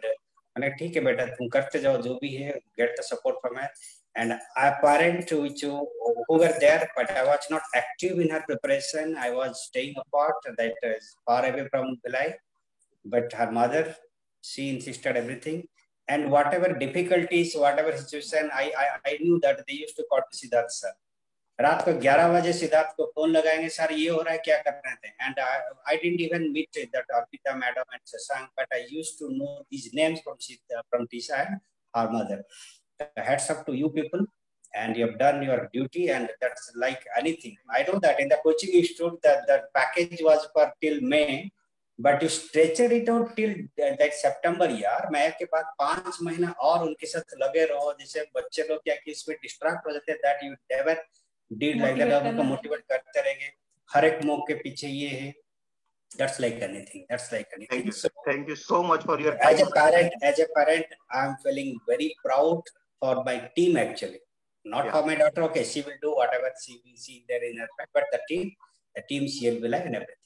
मैंने ठीक है बेटा, तुम करते जाओ जो भी है, get the support from her. And our parents who were there, but I was not active in her preparation. I was staying apart, that is far away from Bhilai. But her mother, she insisted everything. And whatever difficulties, whatever situation, I knew that they used to call Siddharth sir. रात को 11 बजे सिद्धार्थ को phone लगाएंगे, sir ये हो रहा है, क्या कर रहे थे? And I didn't even meet that Arpita madam and Shashank, but I used to know these names from Tisha and her mother. Hats up to you people, and you have done your duty, and that's like anything. I know that in the coaching institute that the package was for till May, but you stretched it out till that September. यार मैं के बाद 5 महीना और उनके साथ लगे रहो, जैसे बच्चे लोग क्या कि इसमें डिस्ट्रैक्ट हो जाते हैं, that you never did like that. उनको मोटिवेट करते रहेंगे, हर एक मौके के पीछे ये है. That's like anything. That's like anything. Thank you so much for your time. As a parent, I'm feeling very proud for my team actually. Not for my daughter. Okay, she will do whatever she will see there in her back, but the team she will like and everything.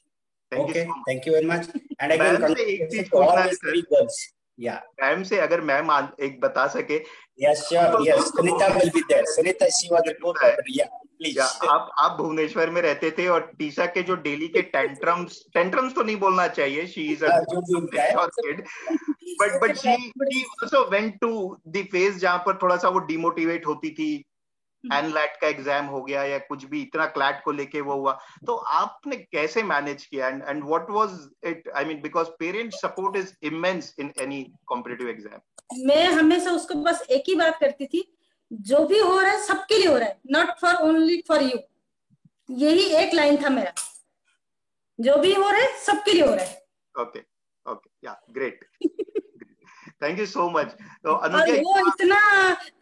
Thank you very much. And again, congratulations to all these 3 girls. Yeah. Ma'am से अगर ma'am एक बता सके. Yes, sure. Yes, Sunita will be there. Sunita, she was the co-founder. Yeah. आप भुवनेश्वर में रहते थे और टीशा के जो डेली के टेंट्रम्स तो नहीं बोलना चाहिए, she is a kid, but she also went to the phase जहां पर थोड़ा सा वो डिमोटिवेट होती थी. एनलैट का एग्जाम हो गया या कुछ भी, इतना क्लैट को लेके वो हुआ, तो आपने कैसे मैनेज किया? And what was it? I mean because parents support is immense in any competitive exam. मैं हमेशा उसको बस एक ही बात करती थी, जो भी हो रहा है सबके लिए हो रहा है, not for only for you. यही एक लाइन था मेरा, जो भी हो रहा है सबके लिए हो रहा है. ओके या great. Thank you so much. तो अनुजा, वो इतना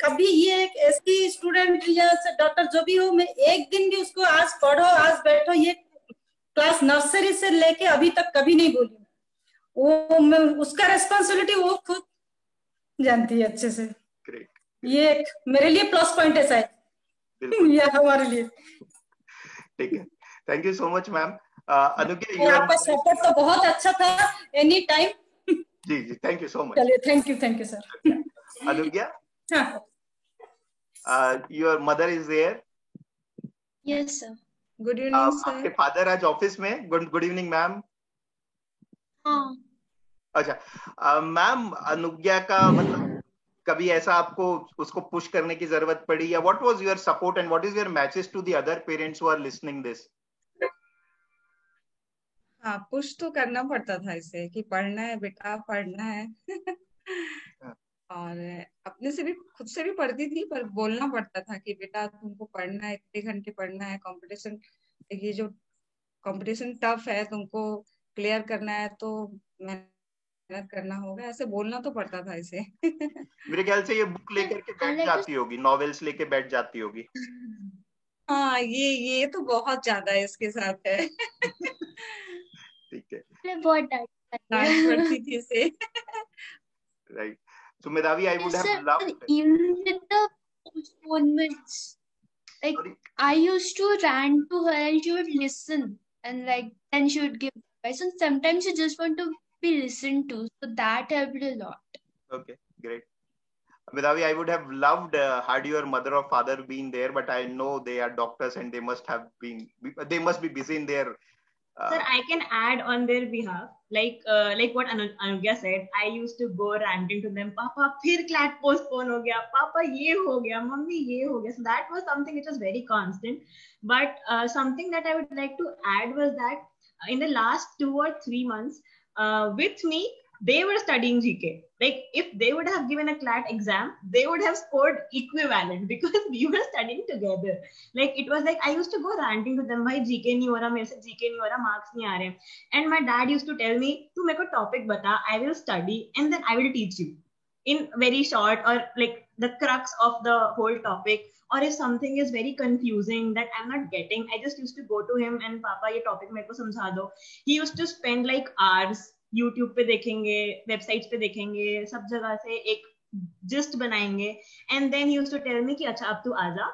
कभी ये एक ऐसी स्टूडेंट या डॉक्टर जो भी हो, मैं एक दिन भी उसको आज पढ़ो आज बैठो ये क्लास नर्सरी से लेके अभी तक कभी नहीं बोली. वो मैं उसका रेस्पॉन्सिबिलिटी वो खुद जानती है अच्छे से. ग्रेट. ये मेरे लिए प्लस पॉइंट है शायद, ये हमारे लिए. ठीक है. Thank you so much ma'am. Anuja, आपका सपोर्ट तो बहुत अच्छा था, एनी टाइम. जी थैंक यू सो मच. चलिए, थैंक यू सर. अनुजा, हाँ, your mother is there. Yes sir. Good evening sir. आपके फादर आज ऑफिस में. Good evening ma'am. हाँ. अच्छा मैम, अनुज्ञा का मतलब कभी ऐसा आपको उसको पुश करने की जरूरत पड़ी, या what was your support and what is your message to the other parents who are listening this? हाँ, पुश तो करना पड़ता था इसे कि पढ़ना है बेटा, पढ़ना है. और अपने से भी, खुद से भी पढ़ती थी, पर बोलना पड़ता था कि बेटा तुमको पढ़ना है, इतने घंटे पढ़ना है, कंपटीशन, ये जो कंपटीशन टफ है, तुमको क्लियर करना है, तो मेहनत करना होगा. ऐसे बोलना तो पड़ता था इसे. मेरे ख्याल से ये बुक लेकर के बैठ जाती होगी, नॉवेल्स लेके बैठ जाती होगी. हाँ, ये तो बहुत ज्यादा इसके साथ है. ठीक है. बहुत डांट पड़ती थी इसे. Right. So Medhavi, I would have loved. Even with the postponements, like I used to rant to her and she would listen, and like then she would give advice, and sometimes she just want to be listened to, so that helped a lot. Okay, great. Medhavi, I would have loved had your mother or father been there, but I know they are doctors and they must be busy in their. Sir, I can add on their behalf, like what Anugya said. I used to go ranting to them, Papa, फिर class postpone हो गया, Papa ये हो गया, Mummy ये हो गया. So that was something which was very constant. But something that I would like to add was that in the last 2 or 3 months, with me, they were studying GK. Like if they would have given a CLAT exam, they would have scored equivalent because we were studying together. Like it was like I used to go ranting to them, भाई GK नहीं हो रहा मेरे से, GK नहीं हो रहा, marks नहीं आ रहे. And my dad used to tell me, तू मेरे को topic बता, I will study and then I will teach you in very short, or like the crux of the whole topic. Or if something is very confusing that I'm not getting, I just used to go to him and Papa ये topic मेरे को समझा दो. He used to spend like hours YouTube पे देखेंगे, websites पे देखेंगे, सब जगह से एक जिस्ट बनाएंगे, and then he used to tell me कि अच्छा अब तू आजा,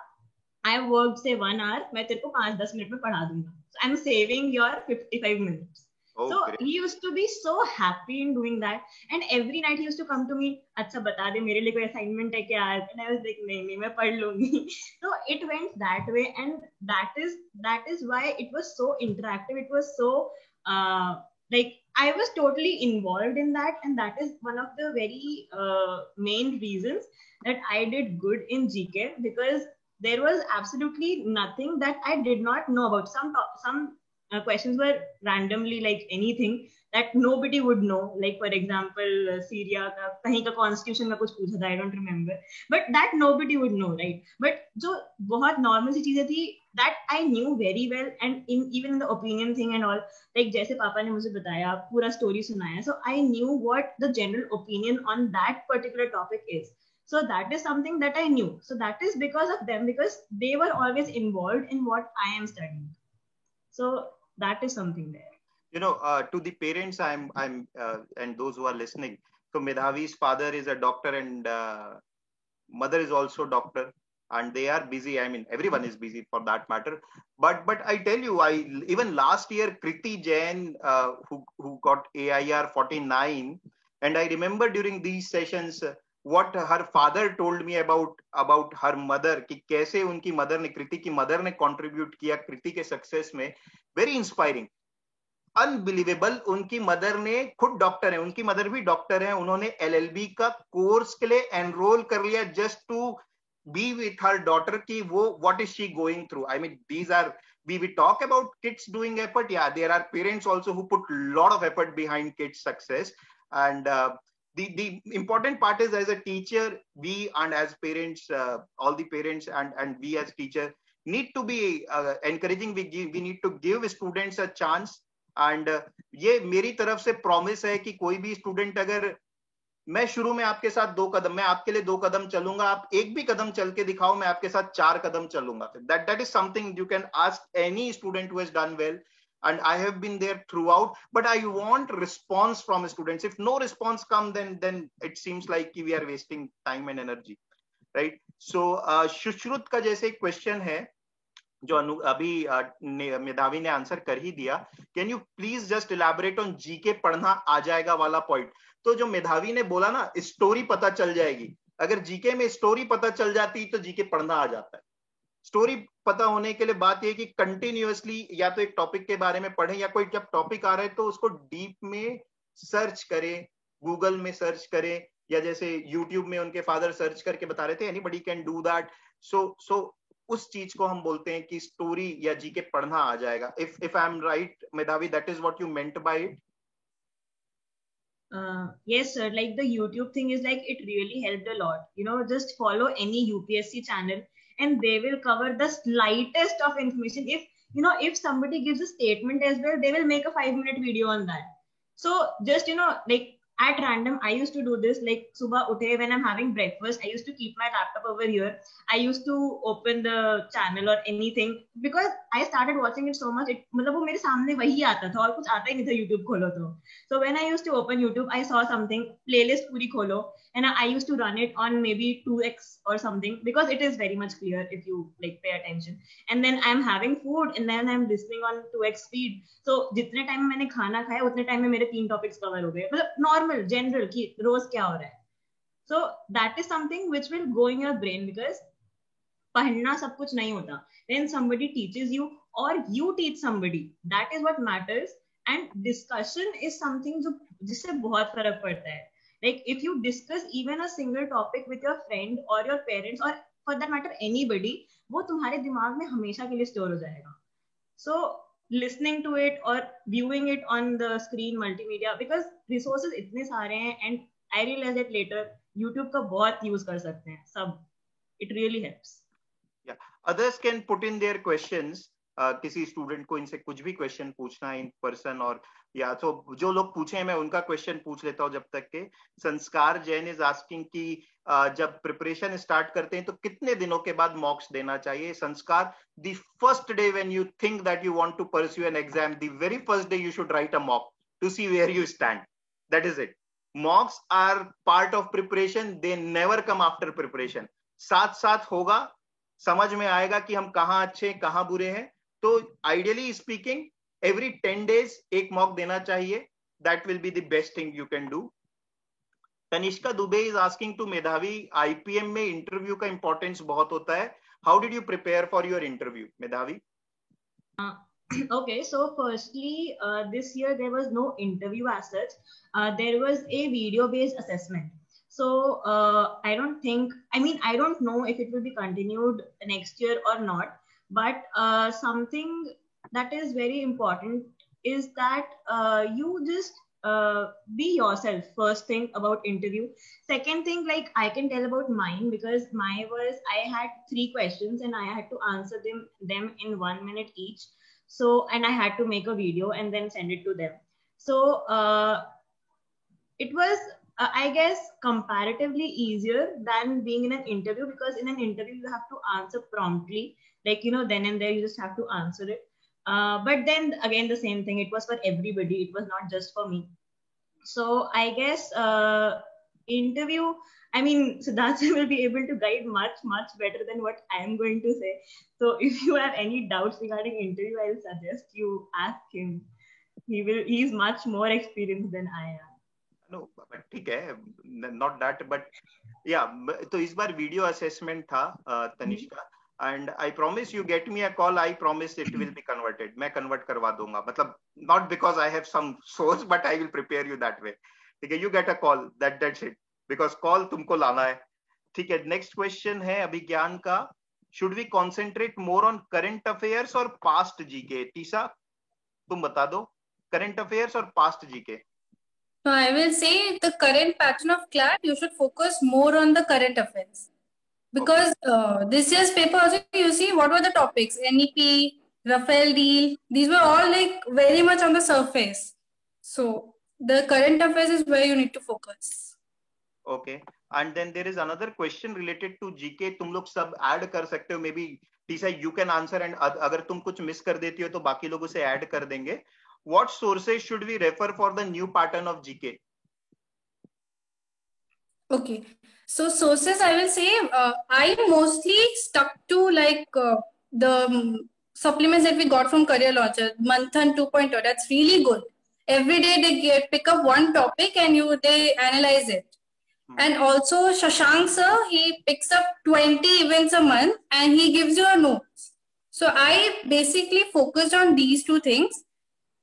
I worked say 1 hour, मैं तेरे को 5-10 मिनट में पढ़ा दूंगा. So I'm saving your 55 minutes. Oh, so great. he used to be so happy in doing that, and every night he used to come to me, अच्छा बता दे मेरे लिए कोई assignment है क्या आज, and I was like नहीं मैं पढ़ लूंगी. So it went that way, and that is why it was so interactive. It was so like I was totally involved in that, and that is one of the very main reasons that I did good in GK, because there was absolutely nothing that I did not know about. Some questions were randomly like anything that nobody would know. Like for example, Syria का कहीं का constitution का कुछ पूछा था, I don't remember. But that nobody would know, right? But जो बहुत normal सी चीजें थी, that I knew very well, and even the opinion thing and all, like जैसे पापा ने मुझे बताया, पूरा story सुनाया, so I knew what the general opinion on that particular topic is. So that is something that I knew. So that is because of them, because they were always involved in what I am studying. So that is something there. You know, to the parents, I'm and those who are listening. So Medhavi's father is a doctor, and mother is also doctor, and they are busy. I mean, everyone is busy for that matter. But I tell you, even last year, Kriti Jain, who got AIR 49, and I remember during these sessions, what her father told me about her mother, कि कैसे उनकी mother ने, कृति की mother ने contribute किया कृति के success में. Very inspiring, unbelievable. उनकी मदर ने खुद डॉक्टर है, उनकी मदर भी डॉक्टर है, उन्होंने LLB का कोर्स के लिए एनरोल कर लिया just to be with her daughter की वो what is she going through. I mean these are, we talk about kids doing effort. Yeah, there are parents also who put lot of effort behind kids success, and the important part is, as a teacher, we and as parents, all the parents and we as teacher need to be encouraging. We need to give students a chance, and ये मेरी तरफ से promise है कि कोई भी student, अगर मैं शुरू में आपके साथ 2 कदम, मैं आपके लिए 2 कदम चलूंगा, आप एक भी कदम चल के दिखाओ, मैं आपके साथ 4 कदम चलूंगा. That is something you can ask any student who has done well, and I have been there throughout. But I want response from students. If no response come, then it seems like we are wasting time and energy, right? So Sushruta का जैसे question है जो अभी मेधावी ने answer कर ही दिया. Can you please just elaborate on GK पढ़ना आ जाएगा वाला पॉइंट. तो जो मेधावी ने बोला ना, स्टोरी पता चल जाएगी, अगर जीके में स्टोरी पता चल जाती तो जीके पढ़ना आ जाता है. स्टोरी पता होने के लिए बात यह कि कंटिन्यूअसली या तो एक टॉपिक के बारे में पढ़ें, या कोई जब टॉपिक आ रहा है तो उसको डीप में सर्च करें, गूगल में सर्च करें, या जैसे यूट्यूब में उनके फादर सर्च करके बता रहे थे, एनीबडी कैन डू दैट. सो उस चीज को हम बोलते हैं कि स्टोरी या जीके पढ़ना आ जाएगा. इफ आई एम राइट मेधावी, that is what you meant by it. Yes sir, like the YouTube thing is like, it really helped a lot. You know, just follow any UPSC channel and they will cover the slightest of information. If you know, if somebody gives a statement as well, they will make a 5-minute video on that. So just, you know, like at random, I used to do this. Like subah uthe, when I'm having breakfast, I used to keep my laptop over here. I used to open the channel or anything, because I started watching it so much. मतलब वो मेरे सामने वही आता था और कुछ आता ही नहीं था YouTube खोलो तो. So when I used to open YouTube, I saw something, playlist पूरी खोलो, and I used to run it on maybe 2x or something, because it is very much clear if you like pay attention. And then I'm having food, and then I'm listening on 2x speed. So जितने time में मैंने खाना खाया उतने time में मेरे 3 topics cover हो गए. मतलब नॉर्मल जनरल कि रोज क्या हो रहा है. So that is something which will go in your brain, because पढ़ना सब कुछ नहीं होता. When somebody teaches you or you teach somebody, that is what matters. And discussion is something जो जिससे बहुत फर्क पड़ता है. Like if you discuss even a single topic with your friend or your parents, or for that matter anybody, वो तुम्हारे दिमाग में हमेशा के लिए स्टोर हो जाएगा. So listening to it or viewing it on the screen, multimedia, because resources इतने सारे हैं, and I realized that later, YouTube का बहुत use कर सकते हैं सब. It really helps. Yeah, others can put in their questions. किसी स्टूडेंट को इनसे कुछ भी क्वेश्चन पूछना है इन पर्सन, और या तो जो लोग पूछे मैं उनका क्वेश्चन पूछ लेता हूँ जब तक के. संस्कार जैन इज आस्किंग कि जब प्रिपरेशन स्टार्ट करते हैं तो कितने दिनों के बाद मॉक्स देना चाहिए. Sanskar, the first day when you think that you want to pursue an exam, the very first day you should write a mock to see where you stand. That is it. Mocks are part of preparation. They never come after preparation. साथ साथ होगा, समझ में आएगा कि हम कहाँ अच्छे हैं, कहाँ बुरे हैं. तो ideally speaking, every 10 days एक mock देना चाहिए. That will be the best thing you can do. Tanishka Dubey is asking to Medhavi, IPM में interview का importance बहुत होता है. How did you prepare for your interview, Medhavi? Okay, so firstly, this year there was no interview as such. There was a video-based assessment. So I don't know if it will be continued next year or not. But something that is very important is that you just be yourself. First thing about interview. Second thing, like I can tell about mine, because mine was, I had 3 questions and I had to answer them in 1 minute each. So, and I had to make a video and then send it to them. So it was, I guess, comparatively easier than being in an interview, because in an interview you have to answer promptly, like, you know, then and there you just have to answer it. But then again, the same thing, it was for everybody, it was not just for me. So I guess interview, I mean, Siddharth will be able to guide much better than what I am going to say. So if you have any doubts regarding interview, I will suggest you ask him. He's much more experienced than I am. No, but ठीक है, not that, but yeah. तो इस बार video assessment था, Tanishka, and I promise you get me a call. I promise it will be converted. मैं convert करवा दूंगा. मतलब not because I have some source, but I will prepare you that way. ठीक है, you get a call. That's it. Because call तुमको लाना है. ठीक है. Next question है अभिज्ञान का. Should we concentrate more on current affairs or past GK? Tisa, तुम बता दो. Current affairs or past GK? So I will say the current pattern of CLAT, you should focus more on the current affairs. Because this year's paper also, you see what were the topics? NEP, Rafale deal, these were all like very much on the surface. So the current affairs is where you need to focus. Okay. And then there is another question related to GK. तुम लोग सब add कर सकते हो. Maybe Tisa, you can answer, and अगर तुम कुछ miss कर देती हो तो बाकी लोगों से add कर देंगे. What sources should we refer for the new pattern of GK? Okay. So sources, I will say, I mostly stuck to like the supplements that we got from Career Launcher, Manthan 2.0. That's really good. Every day they pick up one topic and they analyze it. And also Shashank sir, he picks up 20 events a month and he gives you a notes. So I basically focused on these 2 things.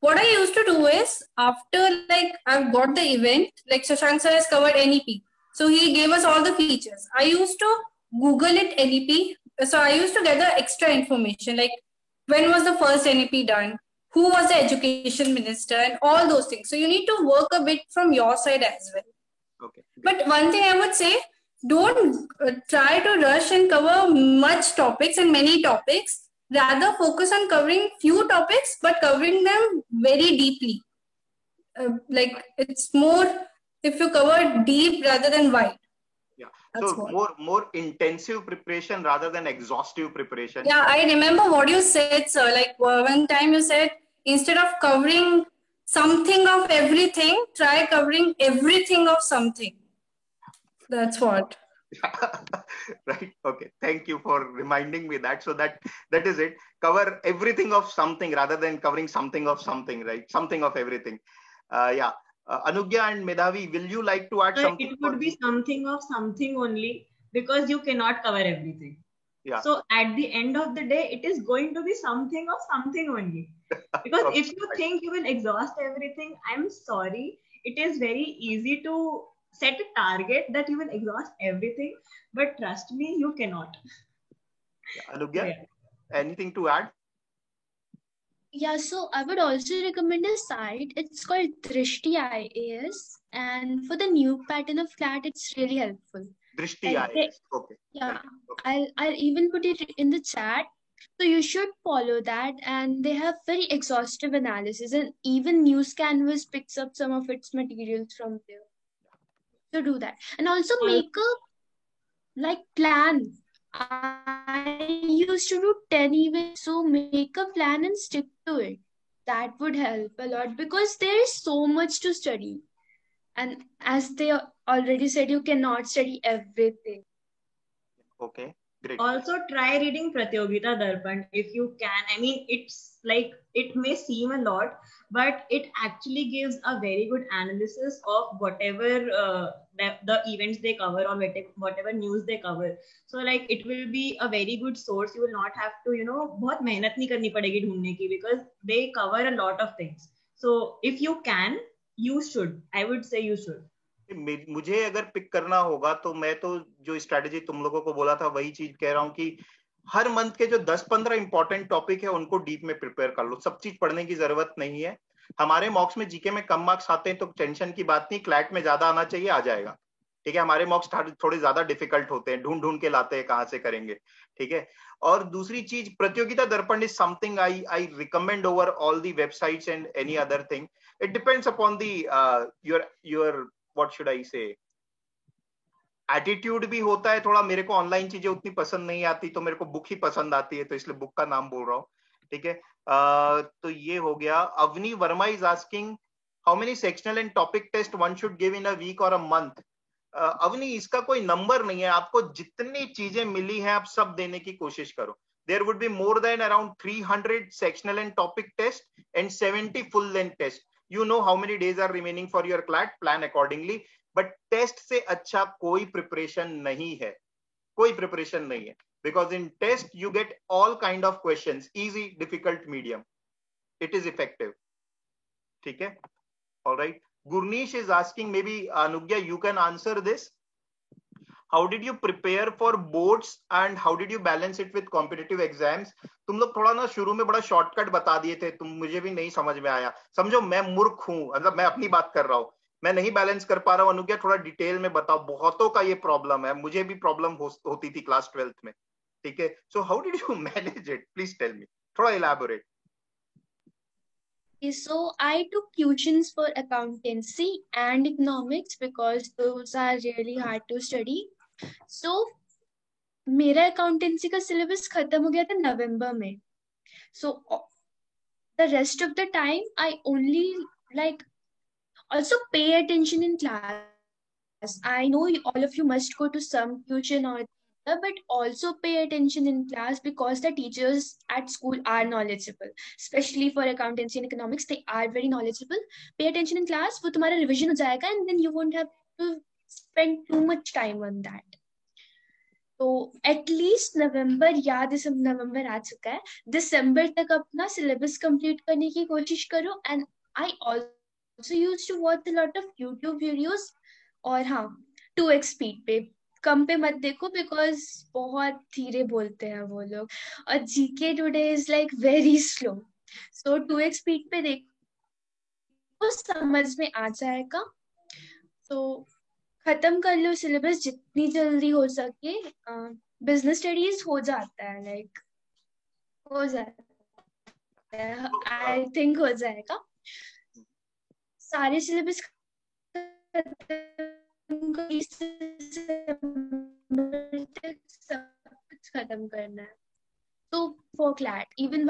What I used to do is, after like I've got the event, like Shashank sir has covered NEP. So he gave us all the features. I used to Google it NEP. So I used to get the extra information, like when was the first NEP done? Who was the education minister? And all those things. So you need to work a bit from your side as well. Okay. But one thing I would say, don't try to rush and cover much topics and many topics. Rather focus on covering few topics, but covering them very deeply. Like it's more if you cover deep rather than wide. Yeah. So more intensive preparation rather than exhaustive preparation. Yeah, I remember what you said, sir. Like one time you said, instead of covering something of everything, try covering everything of something. That's what. Right. Okay. Thank you for reminding me that. So that is it. Cover everything of something rather than covering something of something, right? Something of everything. Yeah. Anugya and Medhavi, will you like to add something? It would be something of something only, because you cannot cover everything. Yeah. So at the end of the day, it is going to be something of something only. Because if you think you will exhaust everything, I'm sorry. It is very easy to set a target that you will exhaust everything, but trust me, you cannot. Yeah. Anugya, anything to add? Yeah, so I would also recommend a site. It's called Drishti IAS, and for the new pattern of CLAT, it's really helpful. Drishti IAS. Okay. Yeah, okay. I'll even put it in the chat. So you should follow that, and they have very exhaustive analysis, and even News Canvas picks up some of its materials from there. So do that, and also make a plan. I used to do 10 events, so make a plan and stick to it. That would help a lot, because there is so much to study. And as they already said, you cannot study everything. Okay, great. Also try reading Pratyogita Darpan if you can. I mean, it's like, it may seem a lot, but it actually gives a very good analysis of whatever the events they cover, or whatever news they cover. So like, it will be a very good source. You will not have to, बहुत मेहनत नहीं करनी पड़ेगी ढूंढने की, because they cover a lot of things. So if you can, you should. I would say you should. मुझे अगर pick करना होगा तो मैं तो जो स्ट्रेटेजी तुम लोगों को बोला था वही चीज कह रहा हूँ कि हर मंथ के जो 10-15 इंपॉर्टेंट टॉपिक है उनको डीप में प्रिपेयर कर लो. सब चीज पढ़ने की जरूरत नहीं है. हमारे मॉक्स में जीके में कम मार्क्स आते हैं तो टेंशन की बात नहीं, क्लैट में ज्यादा आना चाहिए, आ जाएगा. ठीक है, हमारे मॉक्स थोड़े ज्यादा डिफिकल्ट होते हैं, ढूंढ ढूंढ के लाते हैं कहां से करेंगे. ठीक है. और दूसरी चीज, प्रतियोगिता दर्पण is something I recommend over all the websites and any other thing. It depends upon the your what should I say, attitude भी होता है थोड़ा. मेरे को ऑनलाइन चीजें उतनी पसंद नहीं आती, तो मेरे को बुक ही पसंद आती है, तो इसलिए बुक का नाम बोल रहा हूँ. ठीक है. तो ये हो गया. Avani Verma is asking how many sectional and topic test one should give in a week और अ मंथ. अवनी, इसका कोई नंबर नहीं है. आपको जितनी चीजें मिली हैं आप सब देने की कोशिश करो. There would be more than around 300 sectional and topic test and 70 full length test. You know how many days are remaining for your CLAT, plan accordingly. But test से अच्छा कोई preparation नहीं है, कोई preparation नहीं है. Because in test you get all kind of questions, easy, difficult, medium. It is effective. ठीक है. All right. Gurnesh is asking, maybe Anugya you can answer this. How did you prepare for boards and how did you balance it with competitive exams? तुम लोग थोड़ा ना शुरू में बड़ा shortcut बता दिए थे, तुम मुझे भी नहीं समझ में आया. समझो मैं मूर्ख हूं, मतलब मैं अपनी बात कर रहा हूं, मैं नहीं बैलेंस कर पा रहा हूं. अनुज्ञा थोड़ा डिटेल में बताओ. बहुतों का ये प्रॉब्लम है, मुझे भी प्रॉब्लम होती थी क्लास 12th में. ठीक है. So how did you manage it? Please tell me, थोड़ा elaborate. So I took tuitions for accountancy and economics because those are really hard to study. So मेरा accountancy का syllabus खत्म हो गया था नवंबर में. So the rest of the time I only like also pay attention in class. I know all of you must go to some tuition or but also pay attention in class because the teachers at school are knowledgeable, especially for accountancy and economics. They are very knowledgeable. Pay attention in class, वो तुम्हारा revision हो जाएगा and then you won't have to spend too much time on that. तो at least नवंबर या नवंबर आ चुका है, दिसंबर तक अपना सिलेबस कंप्लीट करने की कोशिश करो. And I also used to watch a lot of YouTube videos. और हाँ, 2x स्पीड पे, कम पे मत देखो बिकॉज बहुत धीरे बोलते हैं वो लोग, और GK today is like very slow. So 2x speed पे देखो, समझ में आ जाएगा. तो खत्म कर लो सिलेबस जितनी जल्दी हो सके. बिजनेस स्टडीज हो जाता है, लाइक हो जाता है, आई थिंक हो जाएगा. सारे सिलेबस खत्म करना है. तो for CLAT even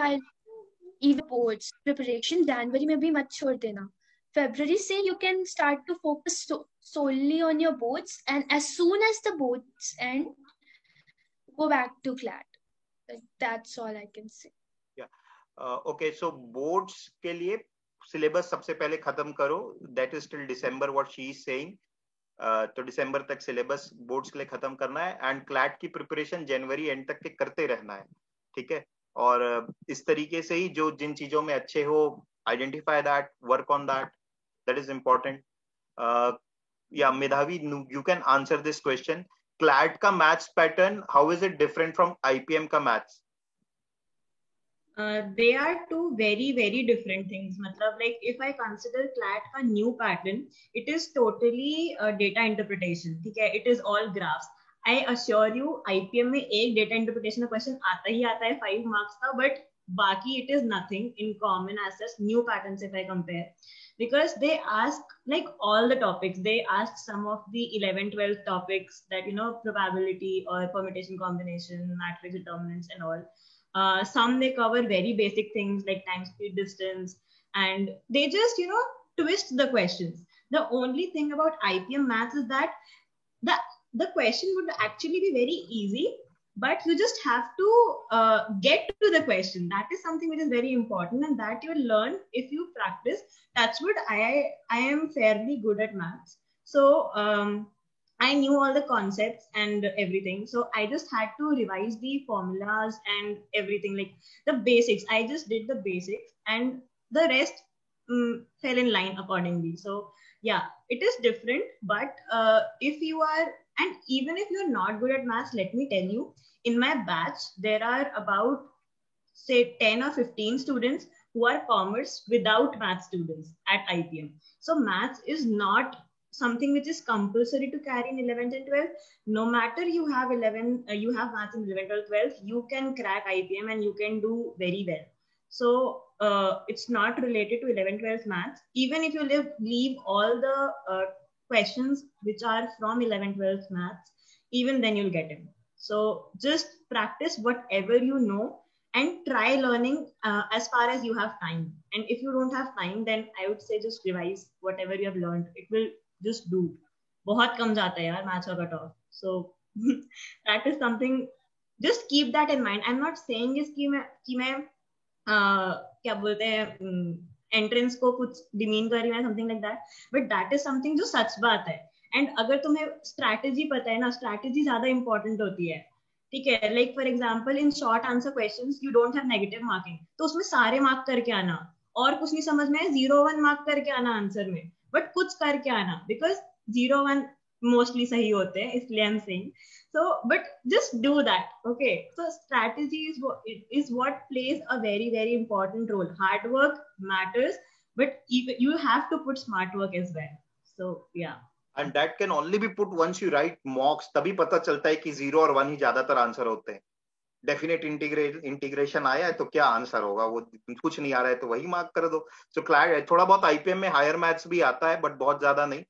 boards preparation January में भी मत छोड़ देना. February say you can start to focus solely on your boards, and as soon as the boards end, go back to CLAT. That's all I can say. Yeah. Okay. So boards के लिए syllabus सबसे पहले खत्म करो. That is till December what she is saying. तो December तक syllabus boards के लिए खत्म करना है, and CLAT की preparation January end तक के करते रहना है. ठीक है. और इस तरीके से ही जो जिन चीजों में अच्छे हो, identify that, work on that. That is important. Yeah, Medhavi, you can answer this question. CLAT का maths pattern, how is it different from IPM का maths? They are two very, very different things. मतलब like if I consider CLAT का new pattern, it is totally data interpretation. ठीक है, it is all graphs. I assure you, IPM में एक data interpretation का question आता ही आता है 5 marks का, but बाकी it is nothing in common as such new patterns if I compare. Because they ask like all the topics. They ask some of the 11-12 topics that, probability or permutation combination, matrix determinants and all. Some they cover very basic things like time, speed, distance, and they just, twist the questions. The only thing about IPM maths is that the question would actually be very easy, but you just have to get to the question. That is something which is very important, and that you learn if you practice. That's what I am fairly good at maths. So I knew all the concepts and everything. So I just had to revise the formulas and everything, like the basics. I just did the basics, and the rest fell in line accordingly. So yeah, it is different. But if you are, and even if you're not good at maths, let me tell you, in my batch, there are about say 10 or 15 students who are commerce without math students at IPM. So maths is not something which is compulsory to carry in 11th and 12th. No matter you have you have maths in 11th or 12th, you can crack IPM and you can do very well. So it's not related to 11th, 12th maths. Even if you leave all the questions which are from 11th, 12th maths, even then you'll get it. So just practice whatever you know and try learning as far as you have time. And if you don't have time, then I would say just revise whatever you have learned. It will just do. बहुत कम जाता है यार maths का cut off. So that is something. Just keep that in mind. I'm not saying is कि मैं क्या बोलते हैं एंट्रेंस को कुछ डिमीन कर रही है something like that, but that is something जो सच बात है. एंड अगर तुम्हें स्ट्रैटेजी पता है ना, स्ट्रैटेजी ज्यादा इंपॉर्टेंट होती है. ठीक है, like for example in short answer questions you don't have negative marking, तो उसमें सारे मार्क करके आना, और कुछ नहीं समझ में 0-1 मार्क करके आना आंसर में, बट कुछ करके आना, बिकॉज 0-1 मोस्टली सही होते हैं, इसलिए I am saying. So, but just do that. Okay. So strategy is what plays a very, very important role. Hard work matters, but you have to put smart work as well. So yeah. And that can only be put once you write mocks. तभी पता चलता है कि 0 और 1 ही ज्यादातर answer होते हैं. Definite integration आया है तो क्या आंसर होगा, वो कुछ नहीं आ रहा है तो वही मार्क कर दो. सो थोड़ा बहुत आईपीएम में हायर मैथ्स भी आता है, बट बहुत ज्यादा नहीं.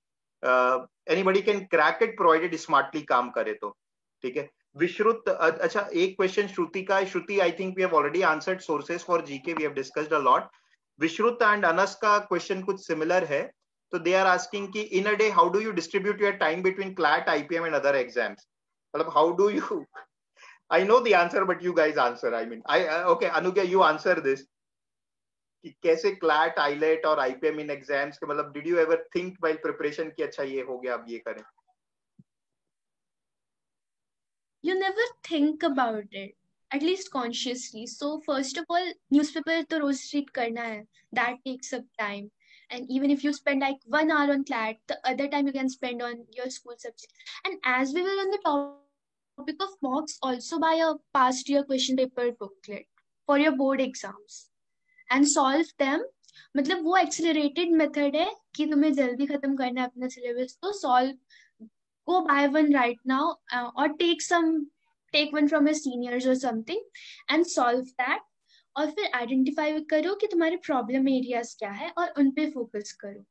Anybody can crack it provided smartly काम करे तो. ठीक है. विश्रुत, अच्छा एक क्वेश्चन श्रुति का है. Shruti, I think we have already answered sources for GK, we have discussed a lot. Vishrut and Anas का क्वेश्चन कुछ सिमिलर है. तो दे आर आस्किंग कि in a day how do you distribute your time between CLAT, IPM and other exams. मतलब how do you, I know the answer, but you guys answer. I mean, okay, Anugya, you answer this. कि कैसे CLAT, eyelet और IPM इन exams के, मतलब did you ever think while preparation कि अच्छा ये हो गया अब ये करें? You never think about it, at least consciously. So first of all, newspaper to rose read करना है. That takes up time. And even if you spend like 1 hour on CLAT, the other time you can spend on your school subject. And as we were on the topic of mocks, also buy a past year question paper booklet for your board exams and solve them. मतलब वो accelerated method है कि तुम्हें जल्दी खत्म करना है अपना syllabus, तो solve, go buy one right now, or take one from your seniors or something and solve that. और फिर identify करो कि तुम्हारे problem areas क्या है और उन पे focus करो.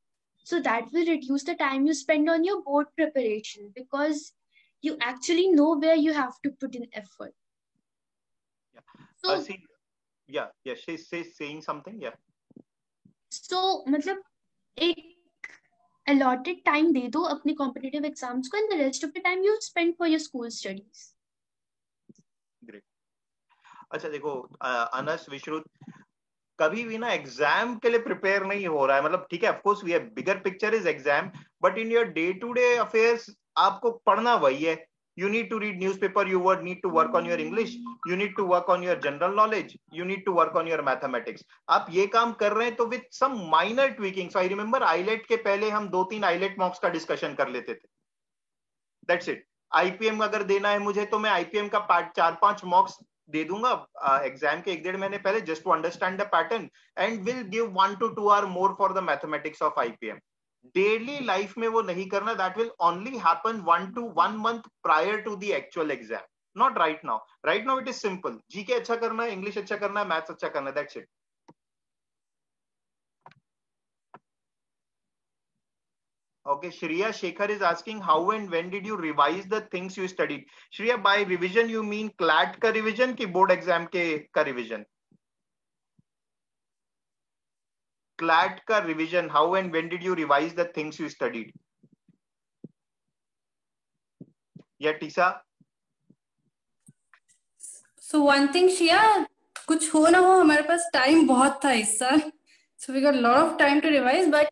So that will reduce the time you spend on your board preparation, because you actually know where you have to put in effort. Yeah. So She's saying something. Yeah. So मतलब एक allotted time दे दो अपने competitive exams को, and the rest of the time you spend for your school studies. Great. अच्छा देखो अनस, विश्रुत, कभी भी ना एग्जाम के लिए प्रिपेयर नहीं हो रहा है. मतलब ठीक है, of course we have bigger picture is exam, but in your day to day affairs आपको पढ़ना वही है. You need to read newspaper, you would need to work on your English, you need to work on your general knowledge, you need to work on your mathematics. आप ये काम कर रहे हैं तो with some minor tweaking. So I remember IELTS के पहले हम 2-3 IELTS मॉक्स का डिस्कशन कर लेते थे. That's it. IPM अगर देना है मुझे तो मैं IPM का 4-5 मॉक्स दे दूंगा एग्जाम के 1-1.5 महीने पहले, just to understand the pattern, and will give 1 to 2 hours more for the mathematics of IPM. Daily life में वो नहीं करना. That will only happen 1 to 1 month prior to the actual exam, not right now. Right now it is simple. GK अच्छा करना है, English अच्छा करना है, मैथ्स अच्छा करना है, that's it. Okay, Shreya Shekhar is asking how and when did you revise the things you studied? Shreya, by revision you mean CLAT का revision कि board exam के का revision? CLAT ka revision, how and when did you revise the things you studied? Yeah, Tisa? So one thing, Shia, कुछ हो ना हो, हमारे पास time बहुत था इस साल. So we got a lot of time to revise, but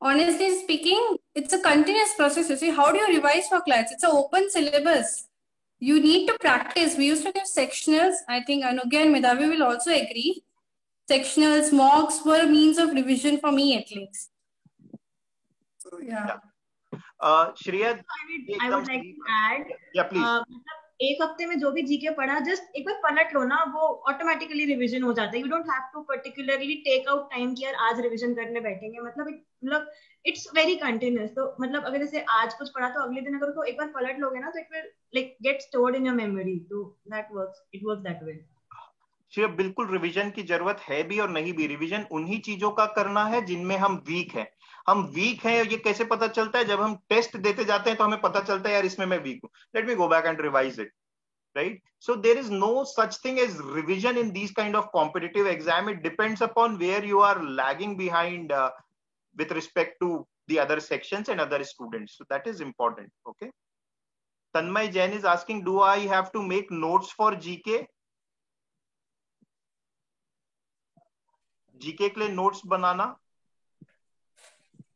honestly speaking, it's a continuous process. You see, how do you revise for CLATs? It's an open syllabus. You need to practice. We used to give sectionals. I think Anugya and Medhavi will also agree. Sectionals, mocks were a means of revision for me at least. So, yeah. Shreya, I would like to add. Yeah, please. एक हफ्ते में जो भी GK पढ़ा, just एक बार पलट लो ना, वो ऑटोमेटिकली रिवीजन हो जाता है. You don't have to particularly take out time कि यार आज रिवीजन करने बैठेंगे. मतलब इट्स वेरी कंटिन्यूअस. तो मतलब अगर जैसे आज कुछ पढ़ा तो अगले दिन अगर उसको एक बार पलट लोगे ना, तो it will like get stored in your memory. तो that works, it works that way. बिल्कुल रिवीजन की जरूरत है भी और नहीं भी. रिवीजन उन्हीं चीजों का करना है जिनमें हम वीक हैं. हम वीक हैं, ये कैसे पता चलता है? जब हम टेस्ट देते जाते हैं तो हमें पता चलता है यार इसमें मैं वीक हूं, let me go back and revise it, right? So there is no such thing as revision in these kind of competitive exam. It depends upon where you are lagging behind with respect to the other sections and other students. So that is important. Okay. Tanmay Jain is asking, do I have to make notes for GK? GK के लिए notes banana?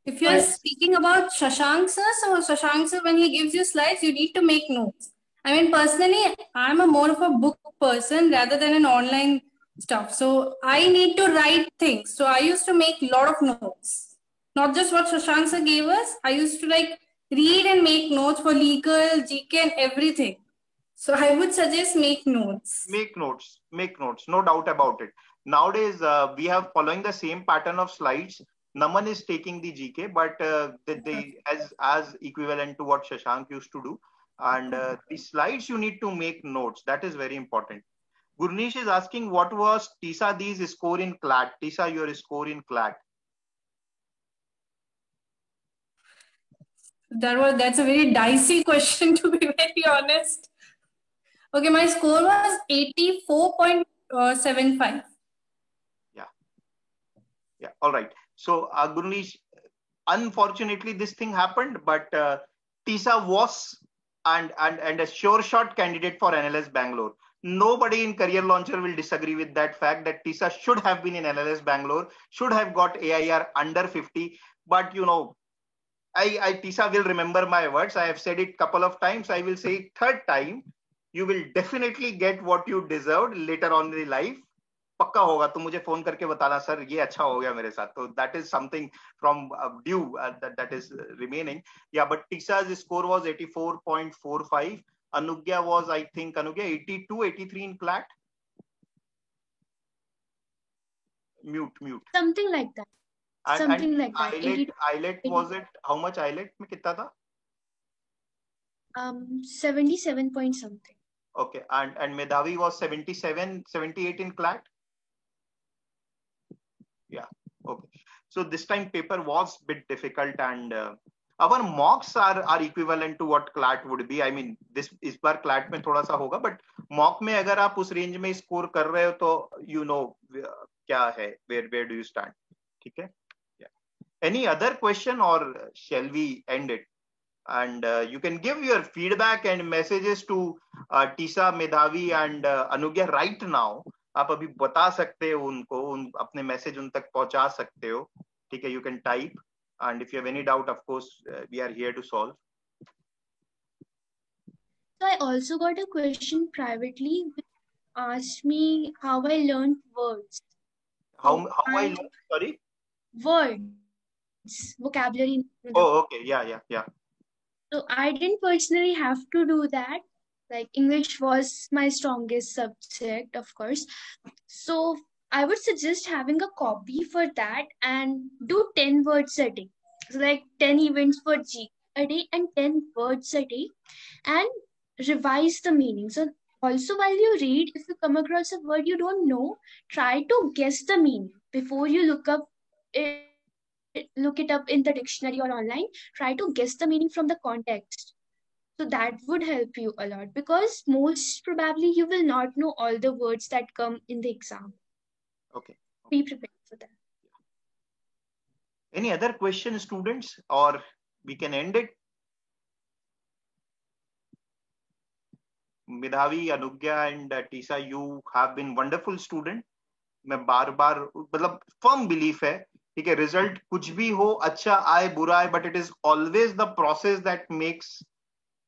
If you are speaking about Shashank sir, so Shashank sir, when he gives you slides, you need to make notes. I mean, personally, I'm more of a book person rather than an online stuff. So I need to write things. So I used to make a lot of notes. Not just what Shashank sir gave us. I used to like read and make notes for legal, GK and everything. So I would suggest make notes. Make notes. No doubt about it. Nowadays, we have following the same pattern of slides. Naman is taking the GK, but they as equivalent to what Shashank used to do. And the slides you need to make notes. That is very important. Gurnish is asking, what was Tisa D's score in CLAT? Tisa, your score in CLAT? That's a very dicey question, to be very honest. Okay, my score was 84.75. Yeah. All right. So Gurnish, unfortunately, this thing happened, but Tisa was and a sure shot candidate for NLS Bangalore. Nobody in Career Launcher will disagree with that fact that Tisa should have been in NLS Bangalore, should have got AIR under 50. But you know, Tisa will remember my words. I have said it a couple of times. I will say it third time. You will definitely get what you deserved later on in life. पक्का होगा. तुम मुझे phone करके बताना sir ये अच्छा हो गया मेरे साथ. तो that is something from due that is remaining. Yeah, but Tisa's score was 84.45. Anugya was, I think, 82, 83 in CLAT. Mute. Something like that. Something like that. IELT was it? How much IELT में कितना था? 77 point something. Okay, and Medhavi was 77, 78 in CLAT. Yeah. Okay. So this time paper was a bit difficult, and our mocks are equivalent to what CLAT would be. I mean, इस बार CLAT में थोड़ा सा होगा, but mock में अगर आप उस range में score कर रहे हो तो you know क्या है, where do you stand? ठीक है? Yeah. Any other question or shall we end it? And you can give your feedback and messages to Tisa, Medhavi and Anugya right now. आप अभी बता सकते हो उनको, अपने मैसेज उन तक पहुंचा सकते हो. ठीक है, you can type, and if you have any doubt, of course, we are here to solve. So I also got a question privately which asked me how I learned words. How I learned, sorry? Words, vocabulary. Oh, okay, yeah. So I didn't personally have to do that. Like English was my strongest subject, of course. So I would suggest having a copy for that and do 10 words a day. So like 10 events for G a day and 10 words a day, and revise the meaning. So also while you read, if you come across a word you don't know, try to guess the meaning before you look it up in the dictionary or online. Try to guess the meaning from the context. So that would help you a lot, because most probably you will not know all the words that come in the exam. Okay. Be prepared for that. Any other question, students, or we can end it? Medhavi, Anugya, and Tisa, you have been wonderful student. मैं बार मतलब firm belief है, ठीक है, result कुछ भी हो, अच्छा आए बुरा आए, but it is always the process that makes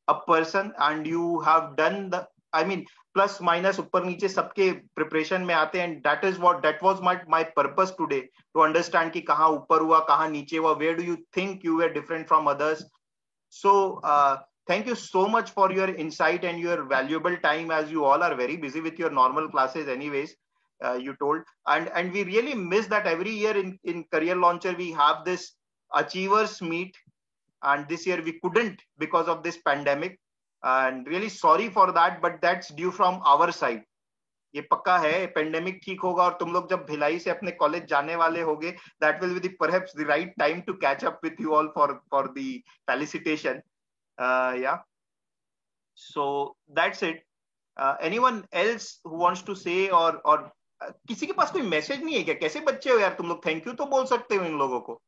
a person, and you have done the, I mean, plus minus ऊपर नीचे सबके preparation में आते हैं, and that was my purpose today, to understand कि कहाँ ऊपर हुआ, कहाँ नीचे हुआ, where do you think you were different from others. So thank you so much for your insight and your valuable time, as you all are very busy with your normal classes anyways. You told, and we really miss that every year in Career Launcher we have this achievers meet, and this year we couldn't because of this pandemic, and really sorry for that, but that's due from our side. ये पक्का है, pandemic ठीक होगा और तुम लोग जब भिलाई से अपने कॉलेज जाने वाले होगे, that will be perhaps the right time to catch up with you all for the felicitation. Yeah, so that's it. Anyone else who wants to say, or किसी के पास कोई मैसेज नहीं है क्या? कैसे बच्चे हो यार तुम लोग, थैंक यू तो बोल सकते हो इन लोगों को.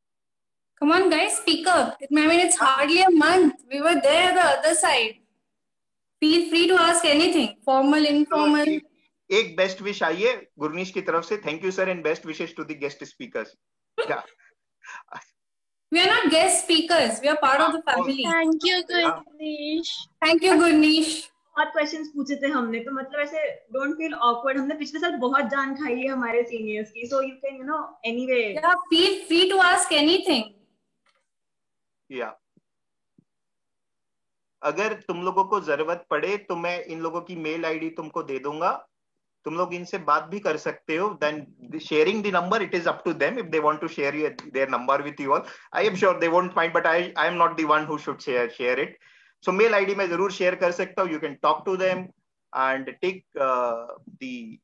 Come on guys, speak up. I mean, it's hardly a month. We were there the other side. Feel free to ask anything, formal, informal. एक बेस्ट विश आइए गुरनीश की तरफ से. Thank you sir, and best wishes to the guest speakers. We are not guest speakers. We are part of the family. Thank you, Gurneesh. Thank you, Gurneesh. बहुत questions पूछे थे हमने, तो मतलब ऐसे डोंट फील ऑकवर्ड. हमने पिछले साल बहुत जान खाई है हमारे सीनियर्स की, so you can anyway. Yeah, feel free to ask anything. Yeah. अगर तुम लोगों को जरूरत पड़े तो मैं इन लोगों की मेल आईडी तुमको दे दूंगा, तुम लोग इनसे बात भी कर सकते हो. Then sharing the number, it is up to them if they want to share their number with you all. I am sure they won't mind, but I am not the one who should share it. So mail ID मैं जरूर share कर सकता हूँ. You can talk to them and take the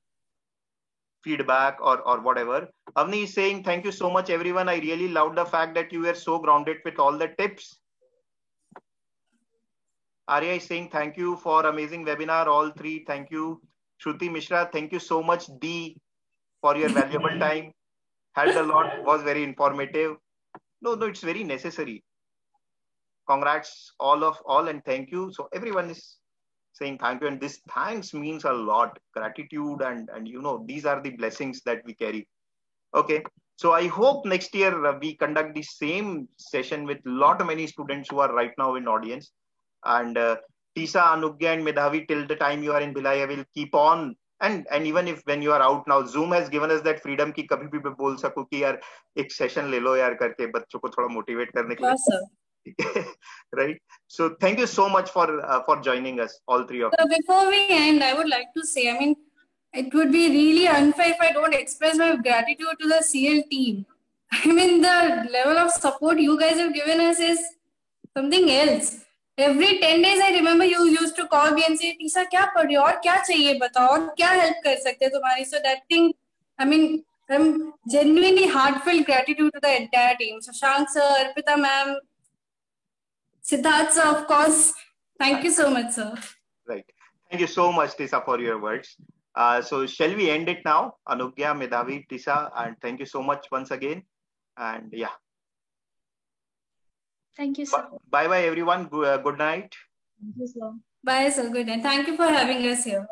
feedback or whatever. Avni is saying thank you so much everyone. I really loved the fact that you were so grounded with all the tips. Arya is saying thank you for amazing webinar, all three. Thank you. Shruti Mishra, thank you so much, D, for your valuable time. Helped a lot, was very informative. No, it's very necessary. Congrats all and thank you. So everyone is saying thank you, and this thanks means a lot. Gratitude and these are the blessings that we carry. Okay, so I hope next year we conduct the same session with many students who are right now in audience. And Tisa, Anugya and Medhavi, till the time you are in Bhilai, I will keep on. And even if when you are out now, Zoom has given us that freedom कि कभी भी मैं बोल सकूं कि यार एक session ले लो यार करके बच्चों को थोड़ा motivate करने के लिए. Right? So thank you so much for joining us, all three of you. So before we end, I would like to say, I mean, it would be really unfair if I don't express my gratitude to the CL team. I mean, the level of support you guys have given us is something else. Every 10 days, I remember you used to call me and say, Tisa, क्या पढ़ रही हो और क्या चाहिए बताओ और क्या help कर सकते हैं तुम्हारी. So that thing, I mean, I'm genuinely heartfelt gratitude to the entire team. So Shank sir, Arpita ma'am, Siddharth sir, of course. Thank you so much, sir. Right. Thank you so much, Tisa, for your words. So shall we end it now? Anugya, Medhavi, Tisa, and thank you so much once again. And yeah. Thank you, sir. Bye-bye, everyone. Good night. Thank you, sir. Bye, sir. Good night. Thank you for having us here.